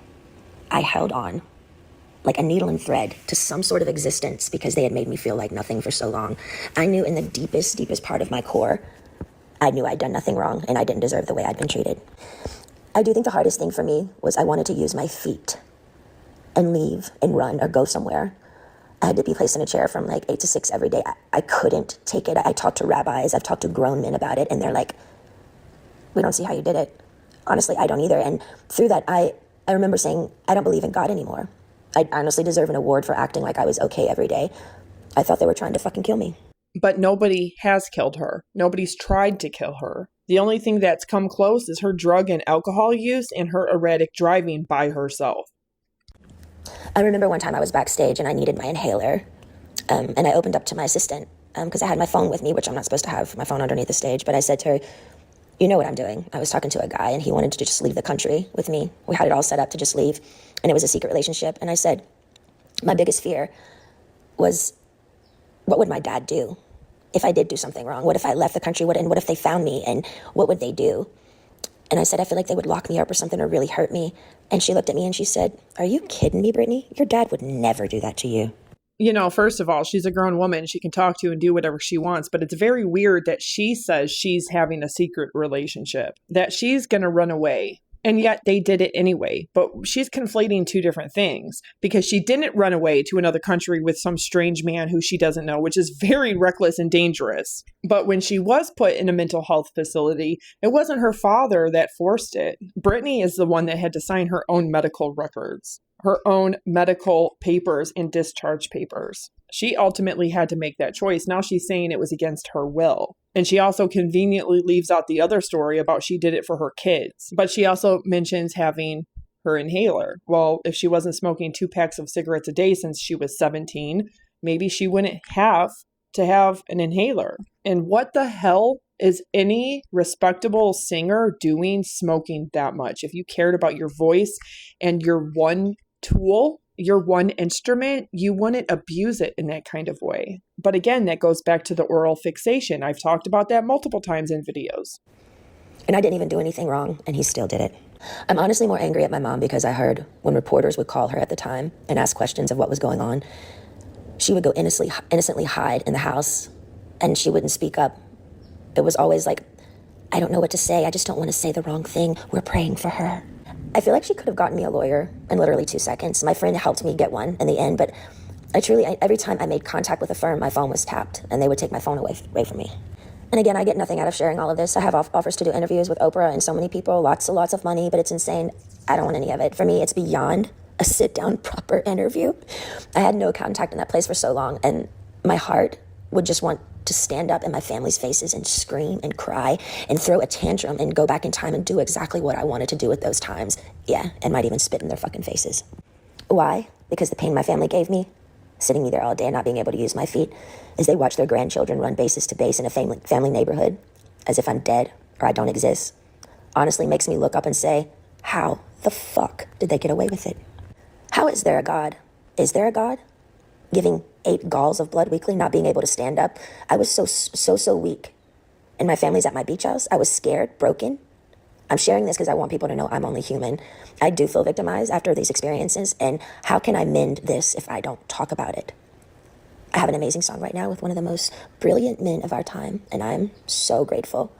I held on like a needle and thread to some sort of existence because they had made me feel like nothing for so long. I knew in the deepest part of my core, I knew I'd done nothing wrong and I didn't deserve the way I'd been treated. I do think the hardest thing for me was I wanted to use my feet and leave and run or go somewhere. I had to be placed in a chair from like 8 to 6 every day. I couldn't take it. I talked to rabbis. I've talked to grown men about it. And they're like, we don't see how you did it. Honestly, I don't either. And through that, I remember saying, I don't believe in God anymore. I honestly deserve an award for acting like I was okay every day. I thought they were trying to fucking kill me. But nobody has killed her. Nobody's tried to kill her. The only thing that's come close is her drug and alcohol use and her erratic driving by herself. I remember one time I was backstage and I needed my inhaler. And I opened up to my assistant because I had my phone with me, which I'm not supposed to have my phone underneath the stage. But I said to her, you know what I'm doing. I was talking to a guy and he wanted to just leave the country with me. We had it all set up to just leave. And it was a secret relationship. And I said, my biggest fear was, what would my dad do if I did do something wrong? What if I left the country? And what if they found me? And what would they do? And I said, I feel like they would lock me up or something or really hurt me. And she looked at me and she said, are you kidding me, Britney? Your dad would never do that to you. You know, first of all, she's a grown woman. She can talk to and do whatever she wants. But it's very weird that she says she's having a secret relationship, that she's going to run away. And yet they did it anyway. But she's conflating two different things because she didn't run away to another country with some strange man who she doesn't know, which is very reckless and dangerous. But when she was put in a mental health facility, it wasn't her father that forced it. Britney is the one that had to sign her own medical records, her own medical papers and discharge papers. She ultimately had to make that choice. Now she's saying it was against her will. And she also conveniently leaves out the other story about she did it for her kids. But she also mentions having her inhaler. Well, if she wasn't smoking 2 packs of cigarettes a day since she was 17, maybe she wouldn't have to have an inhaler. And what the hell is any respectable singer doing smoking that much? If you cared about your voice and your one tool, your one instrument, you wouldn't abuse it in that kind of way. But again, that goes back to the oral fixation. I've talked about that multiple times in videos. And I didn't even do anything wrong, and he still did it. I'm honestly more angry at my mom because I heard when reporters would call her at the time and ask questions of what was going on, she would go innocently hide in the house, and she wouldn't speak up. It was always like, I don't know what to say. I just don't want to say the wrong thing. We're praying for her. I feel like she could have gotten me a lawyer in literally 2 seconds. My friend helped me get one in the end, but every time I made contact with a firm, my phone was tapped, and they would take my phone away from me. And again, I get nothing out of sharing all of this. I have offers to do interviews with Oprah and so many people, lots of money, but it's insane. I don't want any of it. For me, it's beyond a sit-down proper interview. I had no contact in that place for so long, and my heart would just want to stand up in my family's faces and scream and cry and throw a tantrum and go back in time and do exactly what I wanted to do at those times. Yeah, and might even spit in their fucking faces. Why? Because the pain my family gave me, sitting me there all day and not being able to use my feet, as they watch their grandchildren run bases to base in a family neighborhood as if I'm dead or I don't exist, honestly makes me look up and say, how the fuck did they get away with it? How is there a God? Is there a God? Giving 8 galls of blood weekly, not being able to stand up. I was so weak. And my family's at my beach house. I was scared, broken. I'm sharing this because I want people to know I'm only human. I do feel victimized after these experiences, and how can I mend this if I don't talk about it? I have an amazing song right now with one of the most brilliant men of our time, and I'm so grateful.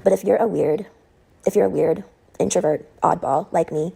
But if you're a weird introvert, oddball like me,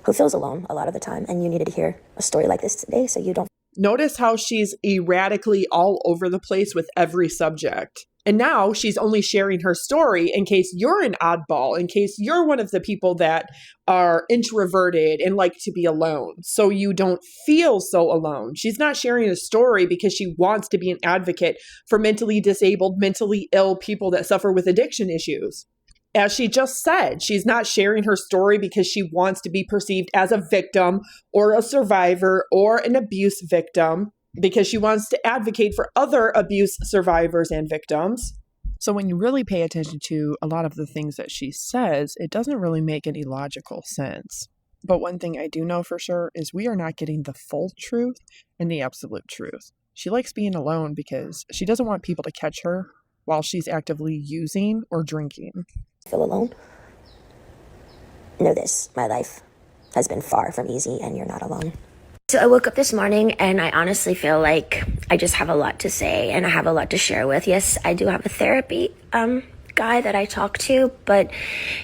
who feels alone a lot of the time, and you needed to hear a story like this today so you don't. Notice how she's erratically all over the place with every subject. And now she's only sharing her story in case you're an oddball, in case you're one of the people that are introverted and like to be alone, so you don't feel so alone. She's not sharing a story because she wants to be an advocate for mentally disabled, mentally ill people that suffer with addiction issues. As she just said, she's not sharing her story because she wants to be perceived as a victim or a survivor or an abuse victim, because she wants to advocate for other abuse survivors and victims. So when you really pay attention to a lot of the things that she says, it doesn't really make any logical sense. But one thing I do know for sure is we are not getting the full truth and the absolute truth. She likes being alone because she doesn't want people to catch her while she's actively using or drinking. Feel alone? Know this, my life has been far from easy, and you're not alone. So I woke up this morning and I honestly feel like I just have a lot to say and I have a lot to share with. Yes, I do have a therapy guy that I talk to, but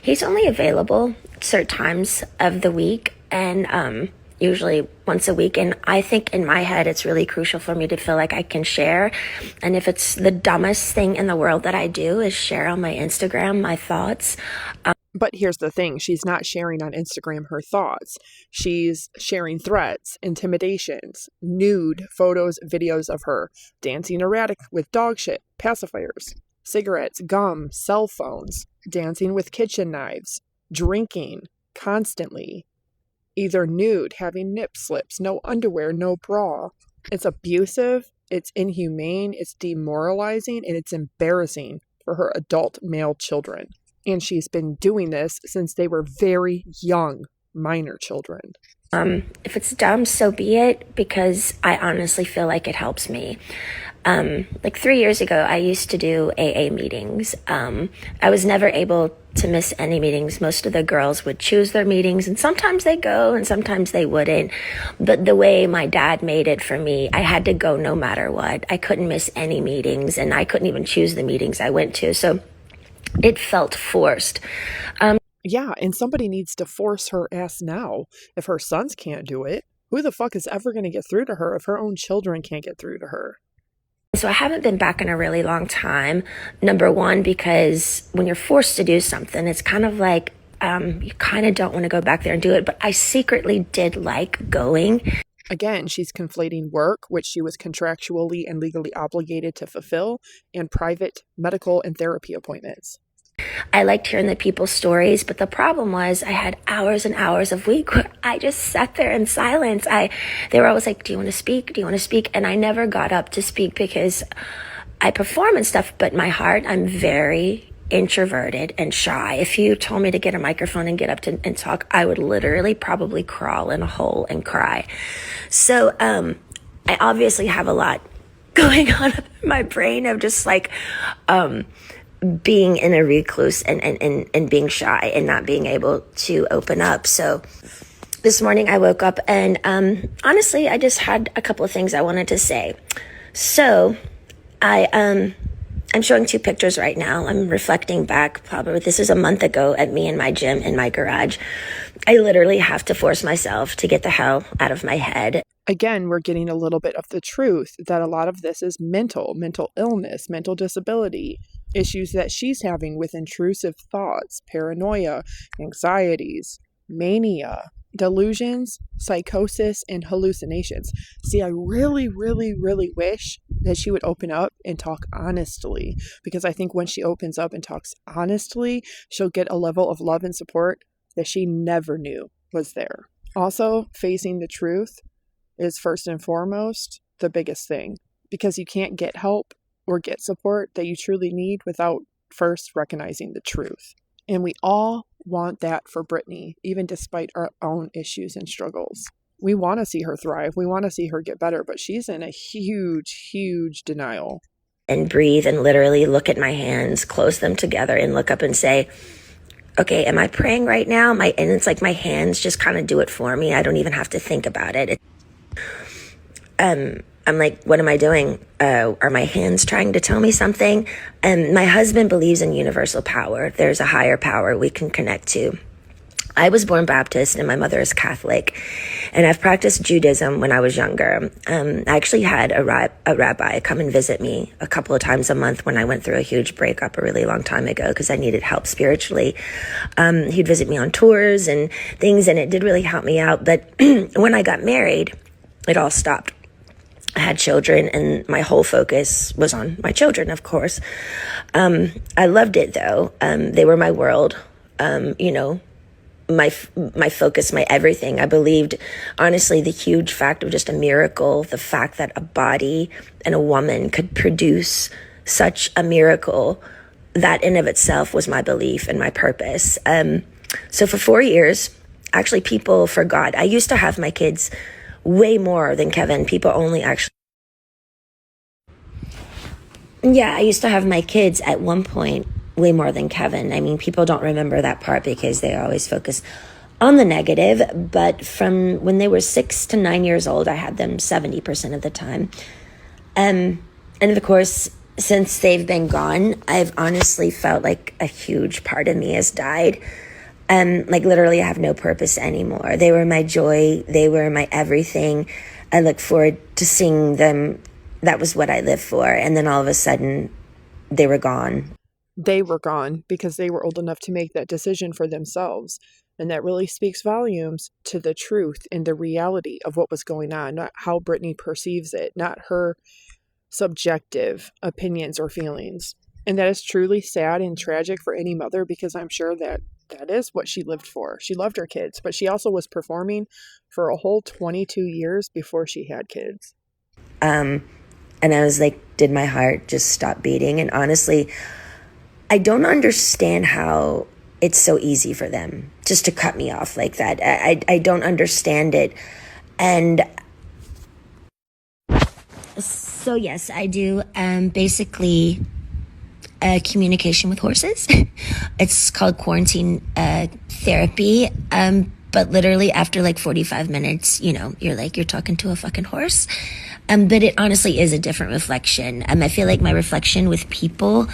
he's only available certain times of the week and usually once a week. And I think in my head, it's really crucial for me to feel like I can share. And if it's the dumbest thing in the world that I do is share on my Instagram my thoughts. But here's the thing. She's not sharing on Instagram her thoughts. She's sharing threats, intimidations, nude photos, videos of her dancing erratic with dog shit, pacifiers, cigarettes, gum, cell phones, dancing with kitchen knives, drinking constantly, either nude, having nip slips, no underwear, no bra. It's abusive, it's inhumane, it's demoralizing, and it's embarrassing for her adult male children. And she's been doing this since they were very young, minor children. If it's dumb, so be it, because I honestly feel like it helps me. Like 3 years ago, I used to do AA meetings. I was never able to miss any meetings. Most of the girls would choose their meetings, and sometimes they go and sometimes they wouldn't. But the way my dad made it for me, I had to go no matter what. I couldn't miss any meetings, and I couldn't even choose the meetings I went to. So it felt forced. Yeah, and somebody needs to force her ass now. If her sons can't do it, who the fuck is ever going to get through to her if her own children can't get through to her? So I haven't been back in a really long time. Number one, because when you're forced to do something, it's kind of like you kind of don't want to go back there and do it. But I secretly did like going. Again, she's conflating work, which she was contractually and legally obligated to fulfill, and private medical and therapy appointments. I liked hearing the people's stories, but the problem was I had hours and hours of week where I just sat there in silence. They were always like, do you want to speak? Do you want to speak? And I never got up to speak because I perform and stuff, but my heart, I'm very introverted and shy. If you told me to get a microphone and get up and talk, I would literally probably crawl in a hole and cry. So I obviously have a lot going on in my brain of just like being in a recluse and being shy and not being able to open up. So this morning I woke up and honestly, I just had a couple of things I wanted to say. So I'm showing 2 pictures right now. I'm reflecting back, probably this is a month ago, at me in my gym in my garage. I literally have to force myself to get the hell out of my head. Again, we're getting a little bit of the truth that a lot of this is mental illness, mental disability, issues that she's having with intrusive thoughts, paranoia, anxieties, mania, delusions, psychosis, and hallucinations. See, I really, really, really wish that she would open up and talk honestly, because I think when she opens up and talks honestly, she'll get a level of love and support that she never knew was there. Also, facing the truth is first and foremost the biggest thing, because you can't get help or get support that you truly need without first recognizing the truth. And we all want that for Britney, even despite our own issues and struggles. We want to see her thrive. We want to see her get better, but she's in a huge, huge denial. And breathe and literally look at my hands, close them together and look up and say, okay, am I praying right now? And it's like my hands just kind of do it for me. I don't even have to think about it. I'm like, what am I doing? Are my hands trying to tell me something? My husband believes in universal power. There's a higher power we can connect to. I was born Baptist and my mother is Catholic, and I've practiced Judaism when I was younger. I actually had a rabbi come and visit me a couple of times a month when I went through a huge breakup a really long time ago because I needed help spiritually. He'd visit me on tours and things, and it did really help me out. But when I got married, it all stopped. I had children and my whole focus was on my children, of course. I loved it though. They were my world, my focus, my everything. I believed, honestly, the huge fact of just a miracle, the fact that a body and a woman could produce such a miracle, that in of itself was my belief and my purpose. So for 4 years, actually people forgot. I used to have my kids way more than Kevin. People only actually... Yeah, I used to have my kids at one point way more than Kevin. I mean, people don't remember that part because they always focus on the negative. But from when they were 6 to 9 years old, I had them 70% of the time. And of course, since they've been gone, I've honestly felt like a huge part of me has died. Like literally I have no purpose anymore. They were my joy. They were my everything. I look forward to seeing them. That was what I lived for. And then all of a sudden they were gone. They were gone because they were old enough to make that decision for themselves. And that really speaks volumes to the truth and the reality of what was going on, not how Britney perceives it, not her subjective opinions or feelings. And that is truly sad and tragic for any mother, because I'm sure that is what she lived for. She loved her kids, but she also was performing for a whole 22 years before she had kids. And I was like, did my heart just stop beating? And honestly, I don't understand how it's so easy for them just to cut me off like that. I don't understand it. And so yes, I do basically communication with horses. It's called quarantine therapy. But literally after like 45 minutes, you're like, you're talking to a fucking horse. But it honestly is a different reflection. I feel like my reflection with people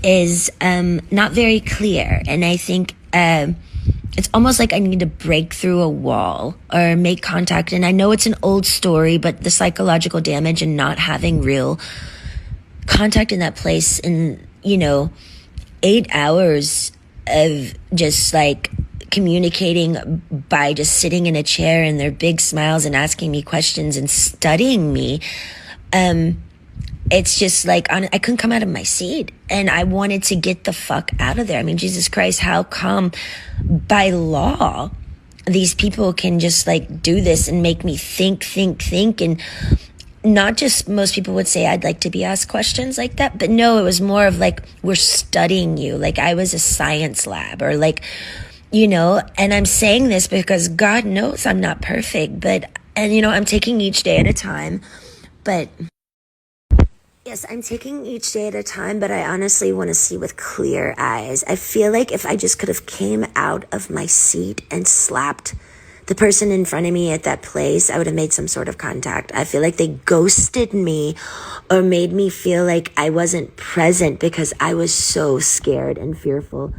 is not very clear. And I think it's almost like I need to break through a wall or make contact. And I know it's an old story, but the psychological damage and not having real contact in that place in, 8 hours of just like communicating by just sitting in a chair and their big smiles and asking me questions and studying me. It's just like, I couldn't come out of my seat and I wanted to get the fuck out of there. I mean, Jesus Christ, how come by law these people can just like do this and make me think and not just, most people would say I'd like to be asked questions like that, but no, it was more of like, we're studying you. Like I was a science lab or like, and I'm saying this because God knows I'm not perfect, but I'm taking each day at a time, but Yes, I'm taking each day at a time, but I honestly want to see with clear eyes. I feel like if I just could have came out of my seat and slapped the person in front of me at that place, I would have made some sort of contact. I feel like they ghosted me or made me feel like I wasn't present because I was so scared and fearful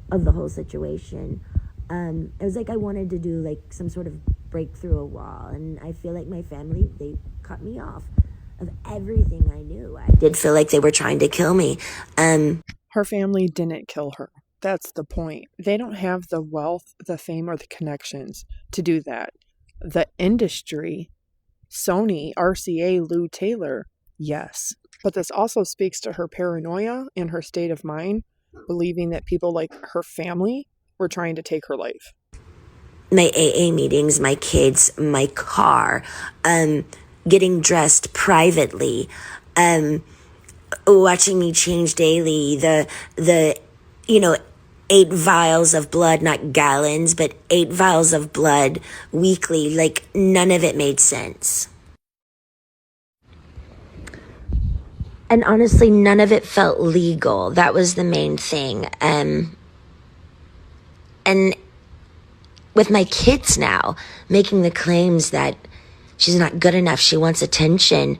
of the whole situation. It was like I wanted to do like some sort of break through a wall, and I feel like my family, they cut me off of everything I knew. I did feel like they were trying to kill me. Her family didn't kill her. That's the point. They don't have the wealth, the fame, or the connections to do that. The industry, Sony, RCA, Lou Taylor, yes. But this also speaks to her paranoia and her state of mind, believing that people like her family were trying to take her life. My AA meetings, my kids, my car, getting dressed privately, watching me change daily, the 8 vials of blood, not gallons, but 8 vials of blood weekly, like none of it made sense. And honestly, none of it felt legal. That was the main thing. And with my kids now making the claims that she's not good enough, she wants attention.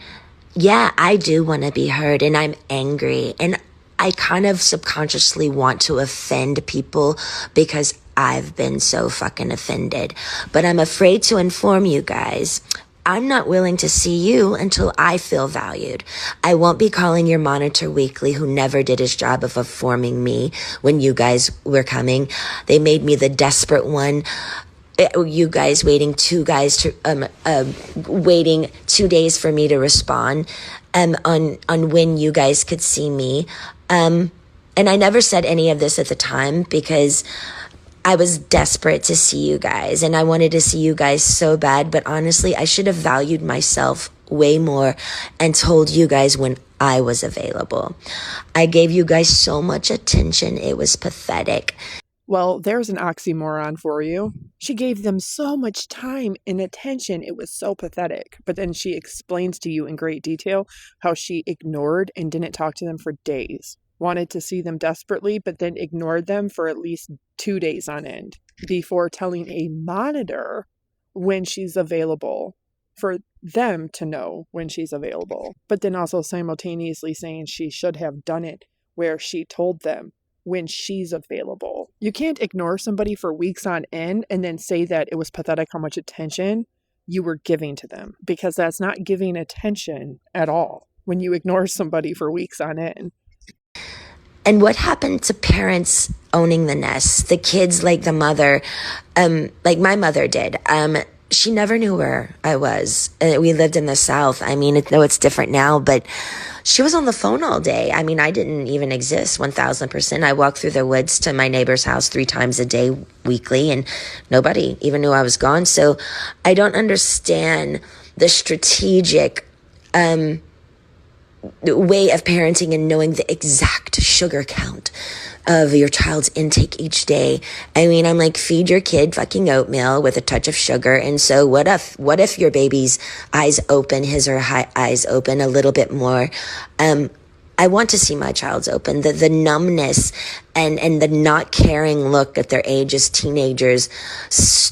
Yeah, I do want to be heard, and I'm angry. And I kind of subconsciously want to offend people because I've been so fucking offended. But I'm afraid to inform you guys. I'm not willing to see you until I feel valued. I won't be calling your monitor weekly who never did his job of informing me when you guys were coming. They made me the desperate one. You guys waiting 2 days for me to respond on when you guys could see me. And I never said any of this at the time because I was desperate to see you guys and I wanted to see you guys so bad. But honestly, I should have valued myself way more and told you guys when I was available. I gave you guys so much attention. It was pathetic. Well, there's an oxymoron for you. She gave them so much time and attention, it was so pathetic. But then she explains to you in great detail how she ignored and didn't talk to them for days. Wanted to see them desperately, but then ignored them for at least 2 days on end before telling a monitor when she's available for them to know when she's available. But then also simultaneously saying she should have done it where she told them when she's available. You can't ignore somebody for weeks on end and then say that it was pathetic how much attention you were giving to them, because that's not giving attention at all when you ignore somebody for weeks on end. And what happened to parents owning the nest? The kids, like the mother, like my mother did. She never knew where I was. We lived in the South. I mean, though it's different now, but she was on the phone all day. I mean, I didn't even exist 1000%. I walked through the woods to my neighbor's house 3 times a day weekly, and nobody even knew I was gone. So I don't understand the strategic way of parenting and knowing the exact sugar count of your child's intake each day. I mean, I'm like, feed your kid fucking oatmeal with a touch of sugar. And so what if your baby's eyes open, his or her eyes open a little bit more? I want to see my child's open. The numbness and the not caring look at their age as teenagers,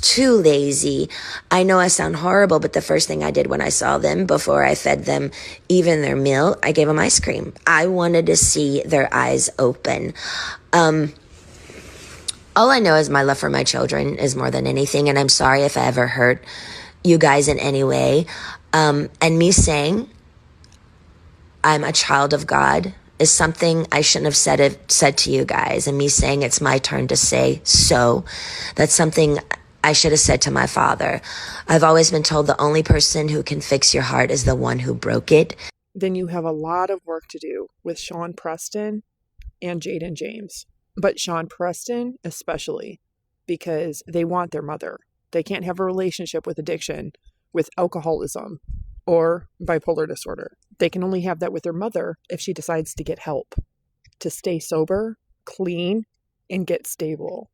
too lazy. I know I sound horrible, but the first thing I did when I saw them, before I fed them even their meal, I gave them ice cream. I wanted to see their eyes open. All I know is my love for my children is more than anything, and I'm sorry if I ever hurt you guys in any way. And me saying I'm a child of God is something I shouldn't have said to you guys. And me saying it's my turn to say so, that's something I should have said to my father. I've always been told the only person who can fix your heart is the one who broke it. Then you have a lot of work to do with Sean Preston and Jaden James. But Sean Preston especially, because they want their mother. They can't have a relationship with addiction, with alcoholism, or bipolar disorder. They can only have that with their mother if she decides to get help, to stay sober, clean, and get stable.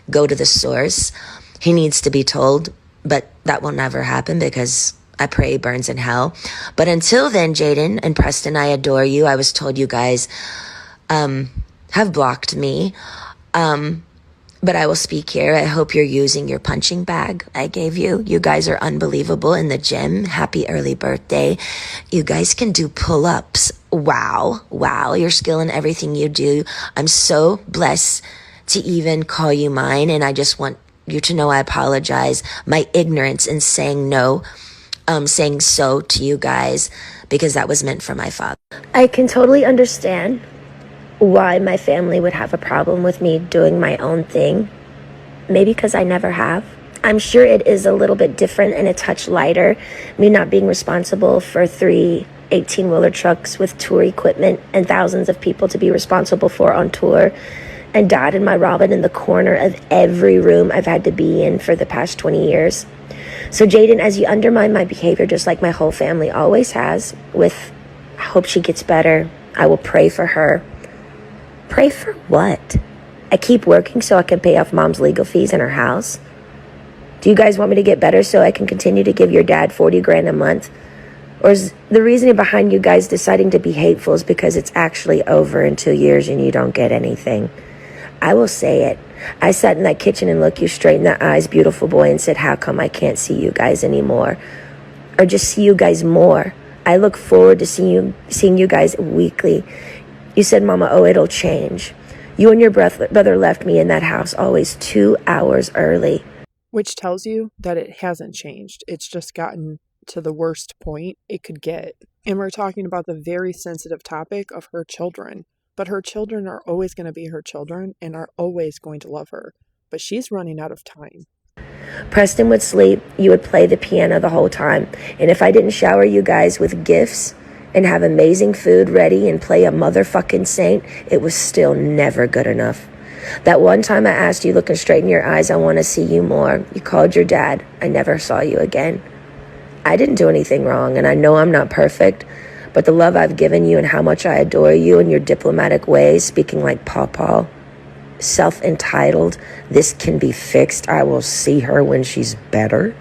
Go to the source. He needs to be told, but that will never happen because I pray he burns in hell. But until then, Jaden and Preston, I adore you. I was told you guys have blocked me. But I will speak here. I hope you're using your punching bag I gave you. You guys are unbelievable in the gym. Happy early birthday. You guys can do pull-ups. Wow. Wow. Your skill in everything you do. I'm so blessed to even call you mine. And I just want you to know I apologize. My ignorance in saying no, saying so to you guys, because that was meant for my father. I can totally understand why my family would have a problem with me doing my own thing. Maybe because I never have. I'm sure it is a little bit different and a touch lighter, me not being responsible for 3 18-wheeler trucks with tour equipment and thousands of people to be responsible for on tour, and Dad and my Robin in the corner of every room I've had to be in for the past 20 years. So Jaden, as you undermine my behavior just like my whole family always has, with I hope she gets better, I will pray for her. Pray for what? I keep working so I can pay off Mom's legal fees in her house? Do you guys want me to get better so I can continue to give your dad 40 grand a month? Or is the reasoning behind you guys deciding to be hateful is because it's actually over in 2 years and you don't get anything? I will say it. I sat in that kitchen and looked you straight in the eyes, beautiful boy, and said, how come I can't see you guys anymore? Or just see you guys more? I look forward to seeing you guys weekly. You said, Mama, oh, it'll change. You and your brother left me in that house always 2 hours early. Which tells you that it hasn't changed. It's just gotten to the worst point it could get. And we're talking about the very sensitive topic of her children. But her children are always going to be her children and are always going to love her. But she's running out of time. Preston would sleep. You would play the piano the whole time. And if I didn't shower you guys with gifts and have amazing food ready and play a motherfucking saint, it was still never good enough. That one time I asked you, looking straight in your eyes, I want to see you more. You called your dad. I never saw you again. I didn't do anything wrong, and I know I'm not perfect, but the love I've given you and how much I adore you and your diplomatic ways, speaking like Pawpaw, self-entitled, this can be fixed, I will see her when she's better.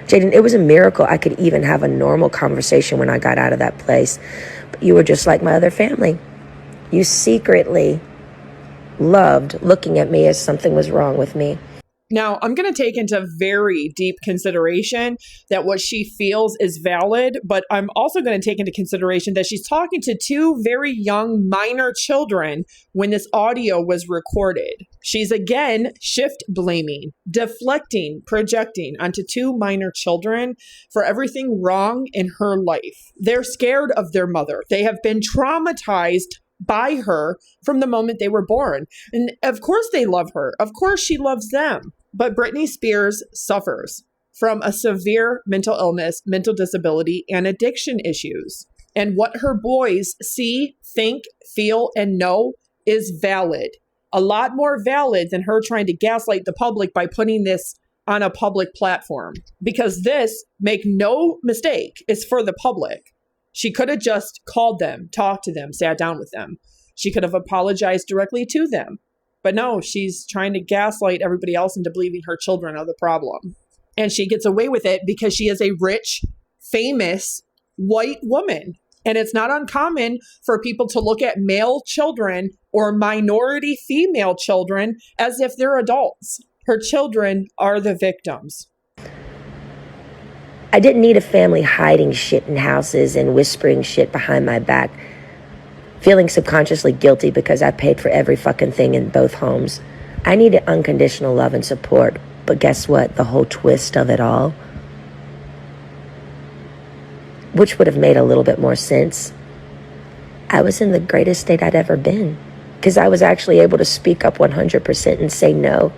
Jaden, it was a miracle I could even have a normal conversation when I got out of that place. But you were just like my other family. You secretly loved looking at me as something was wrong with me. Now, I'm going to take into very deep consideration that what she feels is valid, but I'm also going to take into consideration that she's talking to 2 very young minor children when this audio was recorded. She's again shift blaming, deflecting, projecting onto 2 minor children for everything wrong in her life. They're scared of their mother. They have been traumatized by her from the moment they were born. And of course they love her. Of course she loves them. But Britney Spears suffers from a severe mental illness, mental disability, and addiction issues. And what her boys see, think, feel, and know is valid. A lot more valid than her trying to gaslight the public by putting this on a public platform. Because this, make no mistake, is for the public. She could have just called them, talked to them, sat down with them. She could have apologized directly to them. But no, she's trying to gaslight everybody else into believing her children are the problem. And she gets away with it because she is a rich, famous, white woman. And it's not uncommon for people to look at male children or minority female children as if they're adults. Her children are the victims. I didn't need a family hiding shit in houses and whispering shit behind my back, feeling subconsciously guilty because I paid for every fucking thing in both homes. I needed unconditional love and support, but guess what? The whole twist of it all, which would have made a little bit more sense, I was in the greatest state I'd ever been because I was actually able to speak up 100% and say no.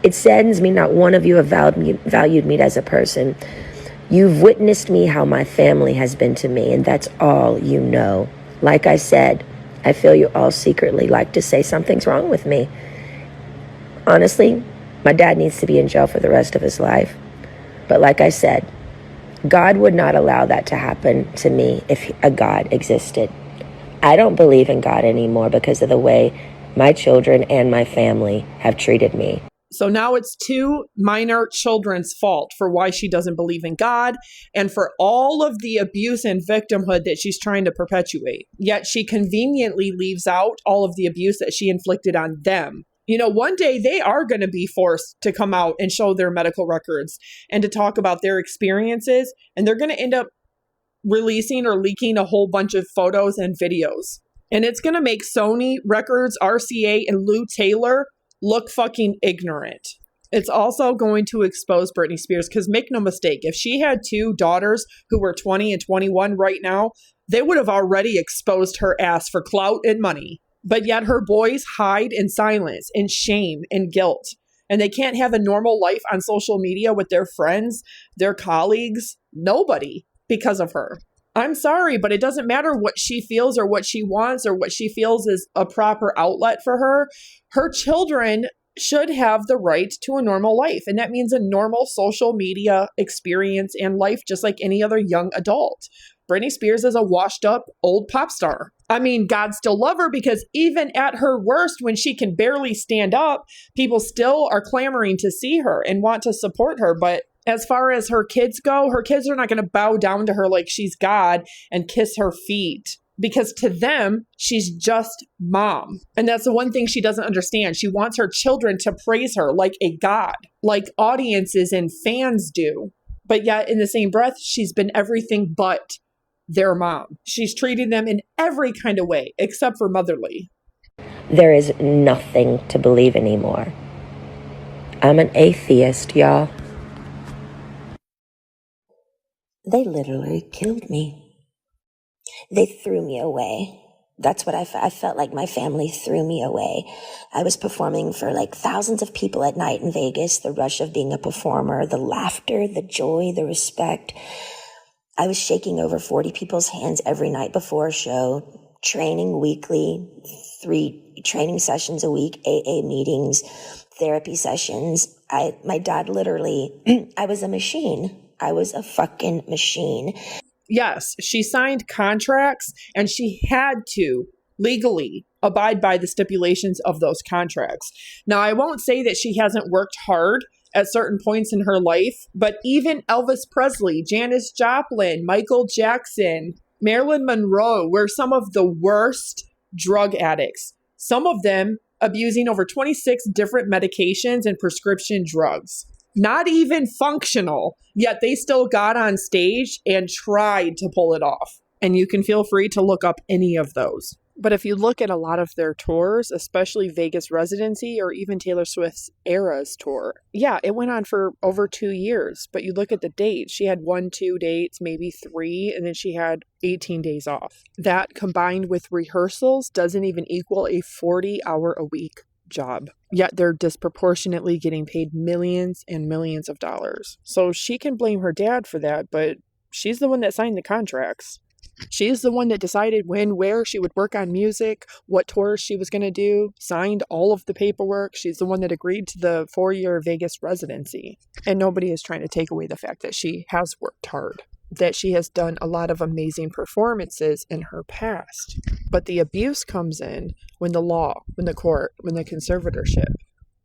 It saddens me not one of you have valued me as a person. You've witnessed me how my family has been to me, and that's all you know. Like I said, I feel you all secretly like to say something's wrong with me. Honestly, my dad needs to be in jail for the rest of his life. But like I said, God would not allow that to happen to me if a God existed. I don't believe in God anymore because of the way my children and my family have treated me. So now it's two minor children's fault for why she doesn't believe in God and for all of the abuse and victimhood that she's trying to perpetuate. Yet she conveniently leaves out all of the abuse that she inflicted on them. You know, one day they are going to be forced to come out and show their medical records and to talk about their experiences. And they're going to end up releasing or leaking a whole bunch of photos and videos. And it's going to make Sony Records, RCA, and Lou Taylor look fucking ignorant. It's also going to expose Britney Spears because make no mistake, if she had two daughters who were 20 and 21 right now, they would have already exposed her ass for clout and money. But yet her boys hide in silence, in shame, and guilt. And they can't have a normal life on social media with their friends, their colleagues, nobody because of her. I'm sorry, but it doesn't matter what she feels or what she wants or what she feels is a proper outlet for her. Her children should have the right to a normal life. And that means a normal social media experience and life, just like any other young adult. Britney Spears is a washed up old pop star. I mean, God still love her because even at her worst, when she can barely stand up, people still are clamoring to see her and want to support her. But as far as her kids go, her kids are not going to bow down to her like she's God and kiss her feet. Because to them, she's just mom. And that's the one thing she doesn't understand. She wants her children to praise her like a god, like audiences and fans do. But yet in the same breath, she's been everything but their mom. She's treated them in every kind of way, except for motherly. There is nothing to believe anymore. I'm an atheist, y'all. They literally killed me. They threw me away. That's what I felt like my family threw me away. I was performing for like thousands of people at night in Vegas, the rush of being a performer, the laughter, the joy, the respect. I was shaking over 40 people's hands every night before a show, training weekly, 3 training sessions a week, AA meetings, therapy sessions. My dad literally, I was a machine. I was a fucking machine. Yes, she signed contracts and she had to legally abide by the stipulations of those contracts. Now, I won't say that she hasn't worked hard at certain points in her life, but even Elvis Presley, Janis Joplin, Michael Jackson, Marilyn Monroe were some of the worst drug addicts. Some of them abusing over 26 different medications and prescription drugs. Not even functional, yet they still got on stage and tried to pull it off. And you can feel free to look up any of those. But if you look at a lot of their tours, especially Vegas residency or even Taylor Swift's Eras tour, yeah, it went on for over 2 years. But you look at the dates, she had 1, 2 dates, maybe 3, and then she had 18 days off. That combined with rehearsals doesn't even equal a 40-hour-a-week job. Yet they're disproportionately getting paid millions and millions of dollars. So she can blame her dad for that, but she's the one that signed the contracts. She's the one that decided when, where she would work on music, what tours she was going to do, signed all of the paperwork. She's the one that agreed to the 4-year Vegas residency. And nobody is trying to take away the fact that she has worked hard, that she has done a lot of amazing performances in her past. But the abuse comes in when the law, when the court, when the conservatorship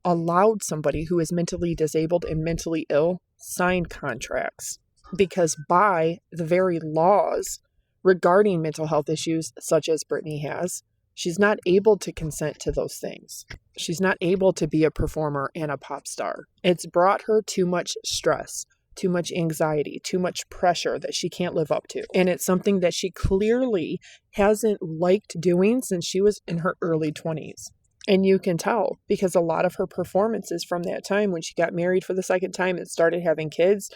allowed somebody who is mentally disabled and mentally ill sign contracts. Because by the very laws regarding mental health issues such as Britney has, she's not able to consent to those things. She's not able to be a performer and a pop star. It's brought her too much stress, too much anxiety, too much pressure that she can't live up to. And it's something that she clearly hasn't liked doing since she was in her early 20s. And you can tell because a lot of her performances from that time when she got married for the second time and started having kids,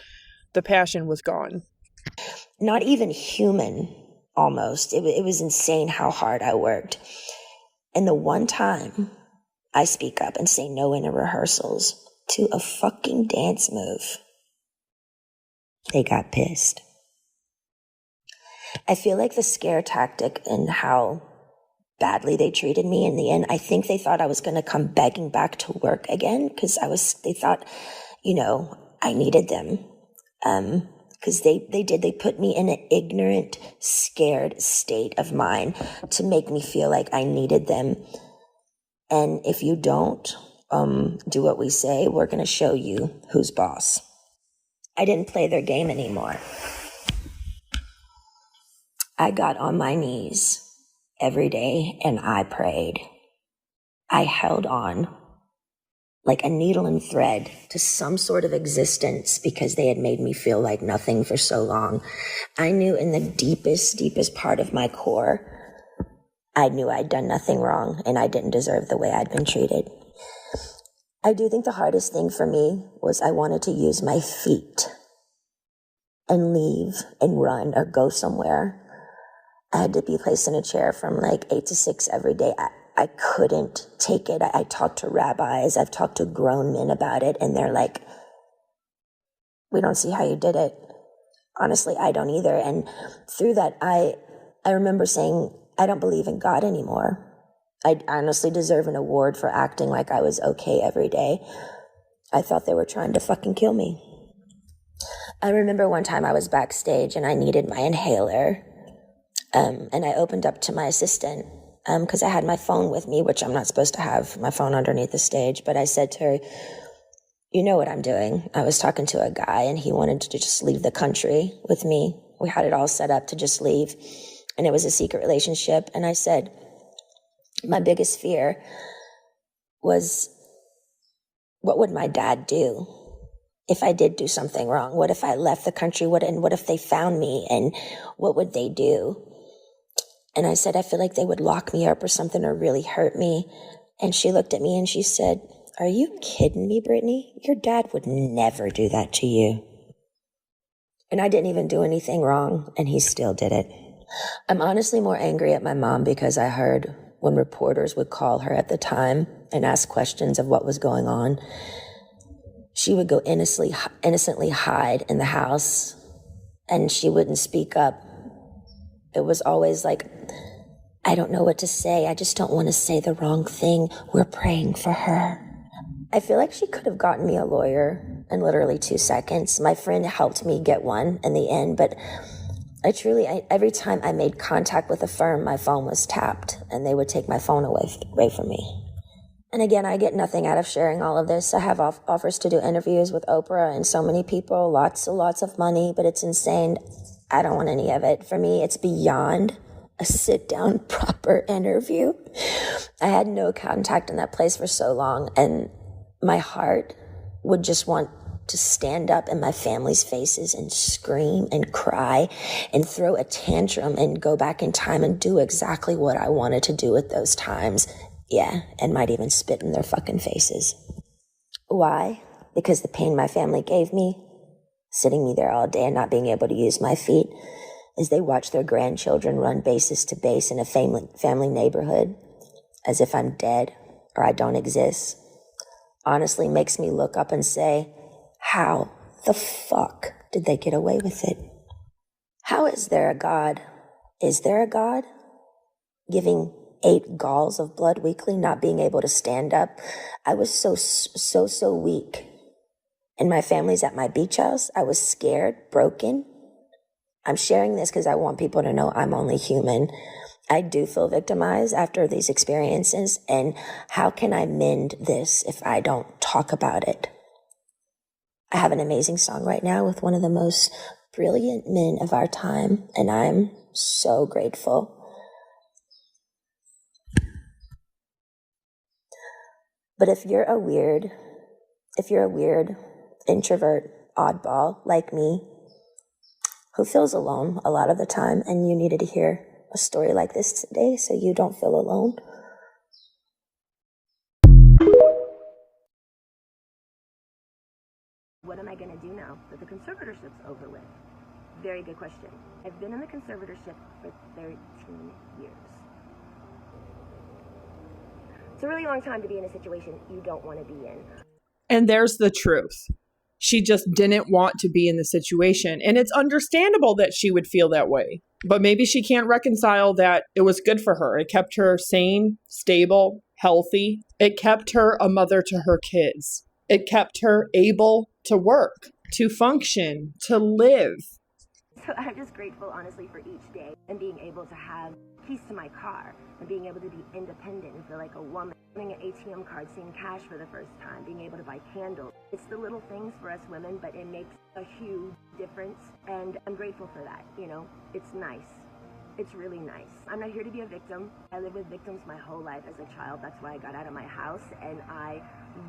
the passion was gone. Not even human, almost. It was insane how hard I worked. And the one time I speak up and say no in the rehearsals to a fucking dance move, they got pissed. I feel like the scare tactic and how badly they treated me in the end, I think they thought I was going to come begging back to work again because they thought, I needed them. Because they put me in an ignorant, scared state of mind to make me feel like I needed them. And if you don't, do what we say, we're going to show you who's boss. I didn't play their game anymore. I got on my knees every day and I prayed. I held on like a needle and thread to some sort of existence because they had made me feel like nothing for so long. I knew in the deepest part of my core, I knew I'd done nothing wrong and I didn't deserve the way I'd been treated. I do think the hardest thing for me was I wanted to use my feet and leave and run or go somewhere. I had to be placed in a chair from like 8 to 6 every day. I couldn't take it. I talked to rabbis. I've talked to grown men about it, and they're like, we don't see how you did it. Honestly, I don't either. And through that, I remember saying, I don't believe in God anymore. I honestly deserve an award for acting like I was okay every day. I thought they were trying to fucking kill me. I remember one time I was backstage and I needed my inhaler. And I opened up to my assistant because I had my phone with me, which I'm not supposed to have my phone underneath the stage. But I said to her, you know what I'm doing. I was talking to a guy and he wanted to just leave the country with me. We had it all set up to just leave. And it was a secret relationship. And I said, my biggest fear was, what would my dad do if I did do something wrong? What if I left the country? And what if they found me? And what would they do? And I said, I feel like they would lock me up or something or really hurt me. And she looked at me and she said, are you kidding me, Britney? Your dad would never do that to you. And I didn't even do anything wrong, and he still did it. I'm honestly more angry at my mom because I heard when reporters would call her at the time and ask questions of what was going on, she would go innocently hide in the house and she wouldn't speak up. It was always like, I don't know what to say. I just don't want to say the wrong thing. We're praying for her. I feel like she could have gotten me a lawyer in literally 2 seconds. My friend helped me get one in the end, but every time I made contact with a firm, my phone was tapped and they would take my phone away from me. And again, I get nothing out of sharing all of this. I have offers to do interviews with Oprah and so many people, lots of money, but it's insane. I don't want any of it. For me, it's beyond a sit-down, proper interview. I had no contact in that place for so long, and my heart would just want to stand up in my family's faces and scream and cry and throw a tantrum and go back in time and do exactly what I wanted to do at those times. Yeah, and might even spit in their fucking faces. Why? Because the pain my family gave me, sitting me there all day and not being able to use my feet, as they watch their grandchildren run bases to base in a family neighborhood as if I'm dead or I don't exist, honestly makes me look up and say, how the fuck did they get away with it? How is there a God? Is there a God? Giving 8 galls of blood weekly, not being able to stand up. I was so weak. And my family's at my beach house. I was scared, broken. I'm sharing this because I want people to know I'm only human. I do feel victimized after these experiences. And how can I mend this if I don't talk about it? I have an amazing song right now with one of the most brilliant men of our time, and I'm so grateful. But if you're a weird introvert oddball like me, who feels alone a lot of the time, and you needed to hear a story like this today so you don't feel alone, what am I going to do now that the conservatorship's over with? Very good question. I've been in the conservatorship for 13 years. It's a really long time to be in a situation you don't want to be in. And there's the truth. She just didn't want to be in the situation. And it's understandable that she would feel that way. But maybe she can't reconcile that it was good for her. It kept her sane, stable, healthy. It kept her a mother to her kids. It kept her able to work, to function, to live. So I'm just grateful, honestly, for each day and being able to have keys to my car and being able to be independent and feel like a woman. Getting an ATM card, seeing cash for the first time, being able to buy candles. It's the little things for us women, but it makes a huge difference, and I'm grateful for that, you know? It's nice. It's really nice. I'm not here to be a victim. I lived with victims my whole life as a child. That's why I got out of my house, and I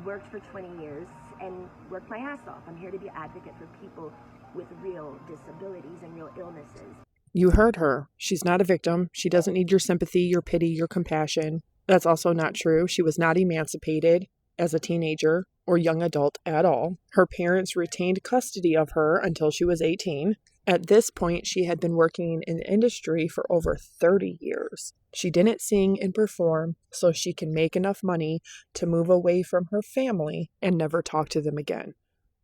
worked for 20 years and worked my ass off. I'm here to be an advocate for people with real disabilities and real illnesses. You heard her. She's not a victim. She doesn't need your sympathy, your pity, your compassion. That's also not true. She was not emancipated as a teenager or young adult at all. Her parents retained custody of her until she was 18. At this point, she had been working in the industry for over 30 years. She didn't sing and perform so she can make enough money to move away from her family and never talk to them again.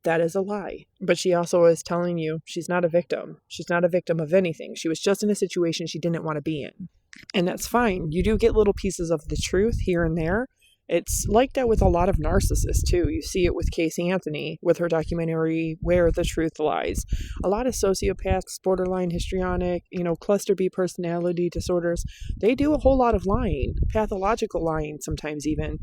That is a lie. But she also is telling you she's not a victim. She's not a victim of anything. She was just in a situation she didn't want to be in. And that's fine. You do get little pieces of the truth here and there. It's like that with a lot of narcissists, too. You see it with Casey Anthony, with her documentary, Where the Truth Lies. A lot of sociopaths, borderline histrionic, cluster B personality disorders, they do a whole lot of lying, pathological lying sometimes even.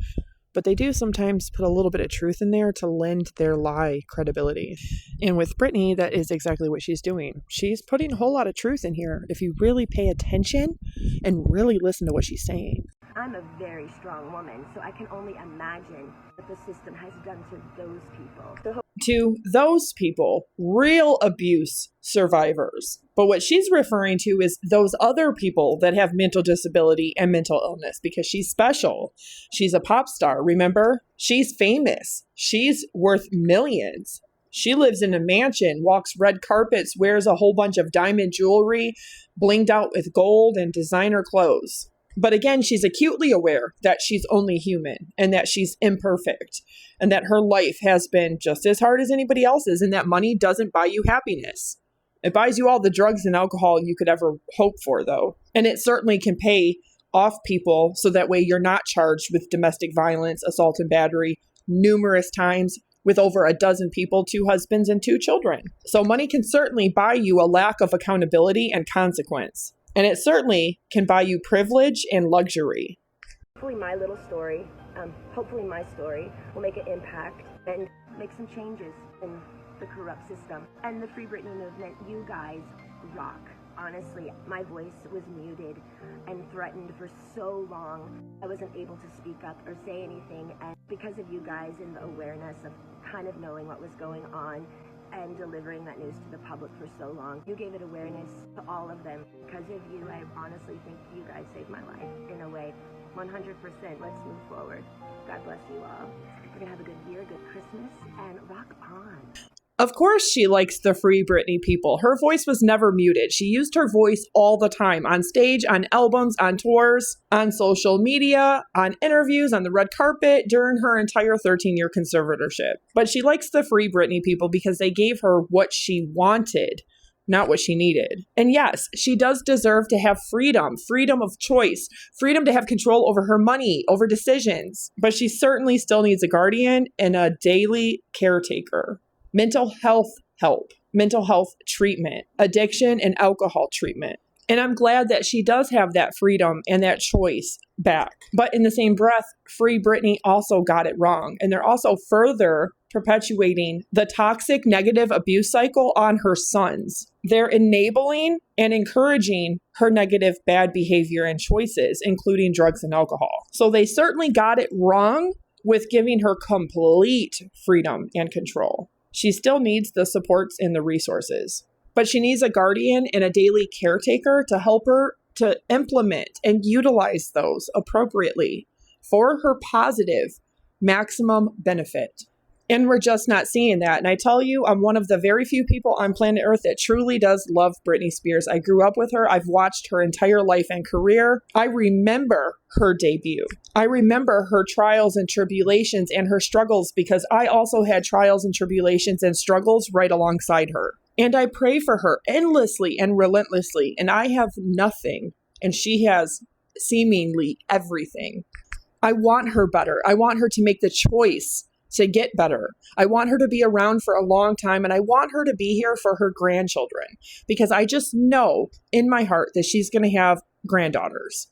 But they do sometimes put a little bit of truth in there to lend their lie credibility. And with Britney, that is exactly what she's doing. She's putting a whole lot of truth in here if you really pay attention and really listen to what she's saying. I'm a very strong woman, so I can only imagine what the system has done to those people. To those people, real abuse survivors. But what she's referring to is those other people that have mental disability and mental illness, because she's special. She's a pop star, remember? She's famous. She's worth millions. She lives in a mansion, walks red carpets, wears a whole bunch of diamond jewelry, blinged out with gold and designer clothes. But again, she's acutely aware that she's only human and that she's imperfect and that her life has been just as hard as anybody else's and that money doesn't buy you happiness. It buys you all the drugs and alcohol you could ever hope for, though. And it certainly can pay off people so that way you're not charged with domestic violence, assault and battery numerous times with over a dozen people, 2 husbands and 2 children. So money can certainly buy you a lack of accountability and consequence. And it certainly can buy you privilege and luxury. Hopefully my little story, hopefully my story will make an impact and make some changes in the corrupt system. And the Free Britney movement, you guys rock. Honestly, my voice was muted and threatened for so long. I wasn't able to speak up or say anything. And because of you guys and the awareness of kind of knowing what was going on, and delivering that news to the public for so long. You gave it awareness to all of them. Because of you, I honestly think you guys saved my life in a way. 100%. Let's move forward. God bless you all. We're going to have a good year, good Christmas, and rock on. Of course she likes the Free Britney people. Her voice was never muted. She used her voice all the time, on stage, on albums, on tours, on social media, on interviews, on the red carpet, during her entire 13-year conservatorship. But she likes the Free Britney people because they gave her what she wanted, not what she needed. And yes, she does deserve to have freedom of choice, freedom to have control over her money, over decisions. But she certainly still needs a guardian and a daily caretaker. Mental health help, mental health treatment, addiction and alcohol treatment. And I'm glad that she does have that freedom and that choice back. But in the same breath, Free Britney also got it wrong. And they're also further perpetuating the toxic negative abuse cycle on her sons. They're enabling and encouraging her negative bad behavior and choices, including drugs and alcohol. So they certainly got it wrong with giving her complete freedom and control. She still needs the supports and the resources, but she needs a guardian and a daily caretaker to help her to implement and utilize those appropriately for her positive maximum benefit. And we're just not seeing that. And I tell you, I'm one of the very few people on planet Earth that truly does love Britney Spears. I grew up with her. I've watched her entire life and career. I remember her debut. I remember her trials and tribulations and her struggles because I also had trials and tribulations and struggles right alongside her. And I pray for her endlessly and relentlessly. And I have nothing. And she has seemingly everything. I want her better. I want her to make the choice to get better. I want her to be around for a long time, and I want her to be here for her grandchildren, because I just know in my heart that she's going to have granddaughters.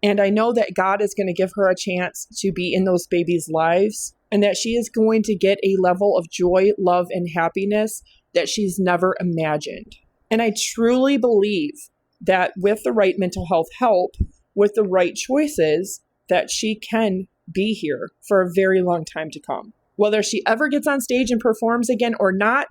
And I know that God is going to give her a chance to be in those babies' lives, and that she is going to get a level of joy, love, and happiness that she's never imagined. And I truly believe that with the right mental health help, with the right choices, that she can be here for a very long time to come. Whether she ever gets on stage and performs again or not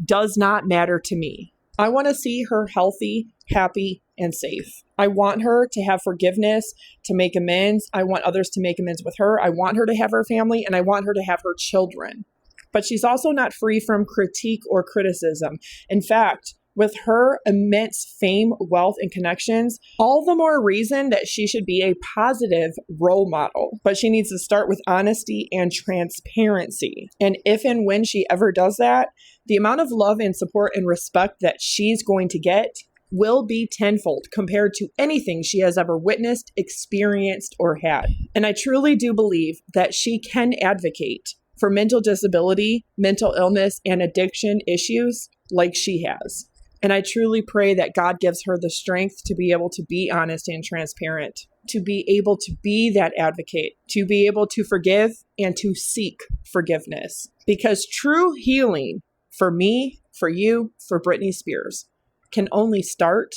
does not matter to me. I want to see her healthy, happy, and safe. I want her to have forgiveness, to make amends. I want others to make amends with her. I want her to have her family, and I want her to have her children. But she's also not free from critique or criticism. In fact, with her immense fame, wealth, and connections, all the more reason that she should be a positive role model. But she needs to start with honesty and transparency. And if and when she ever does that, the amount of love and support and respect that she's going to get will be tenfold compared to anything she has ever witnessed, experienced, or had. And I truly do believe that she can advocate for mental disability, mental illness, and addiction issues like she has. And I truly pray that God gives her the strength to be able to be honest and transparent, to be able to be that advocate, to be able to forgive and to seek forgiveness. Because true healing for me, for you, for Britney Spears can only start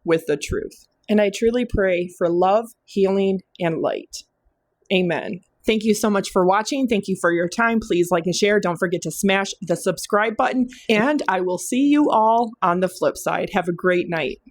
with the truth. And I truly pray for love, healing, and light. Amen. Thank you so much for watching. Thank you for your time. Please like and share. Don't forget to smash the subscribe button. And I will see you all on the flip side. Have a great night.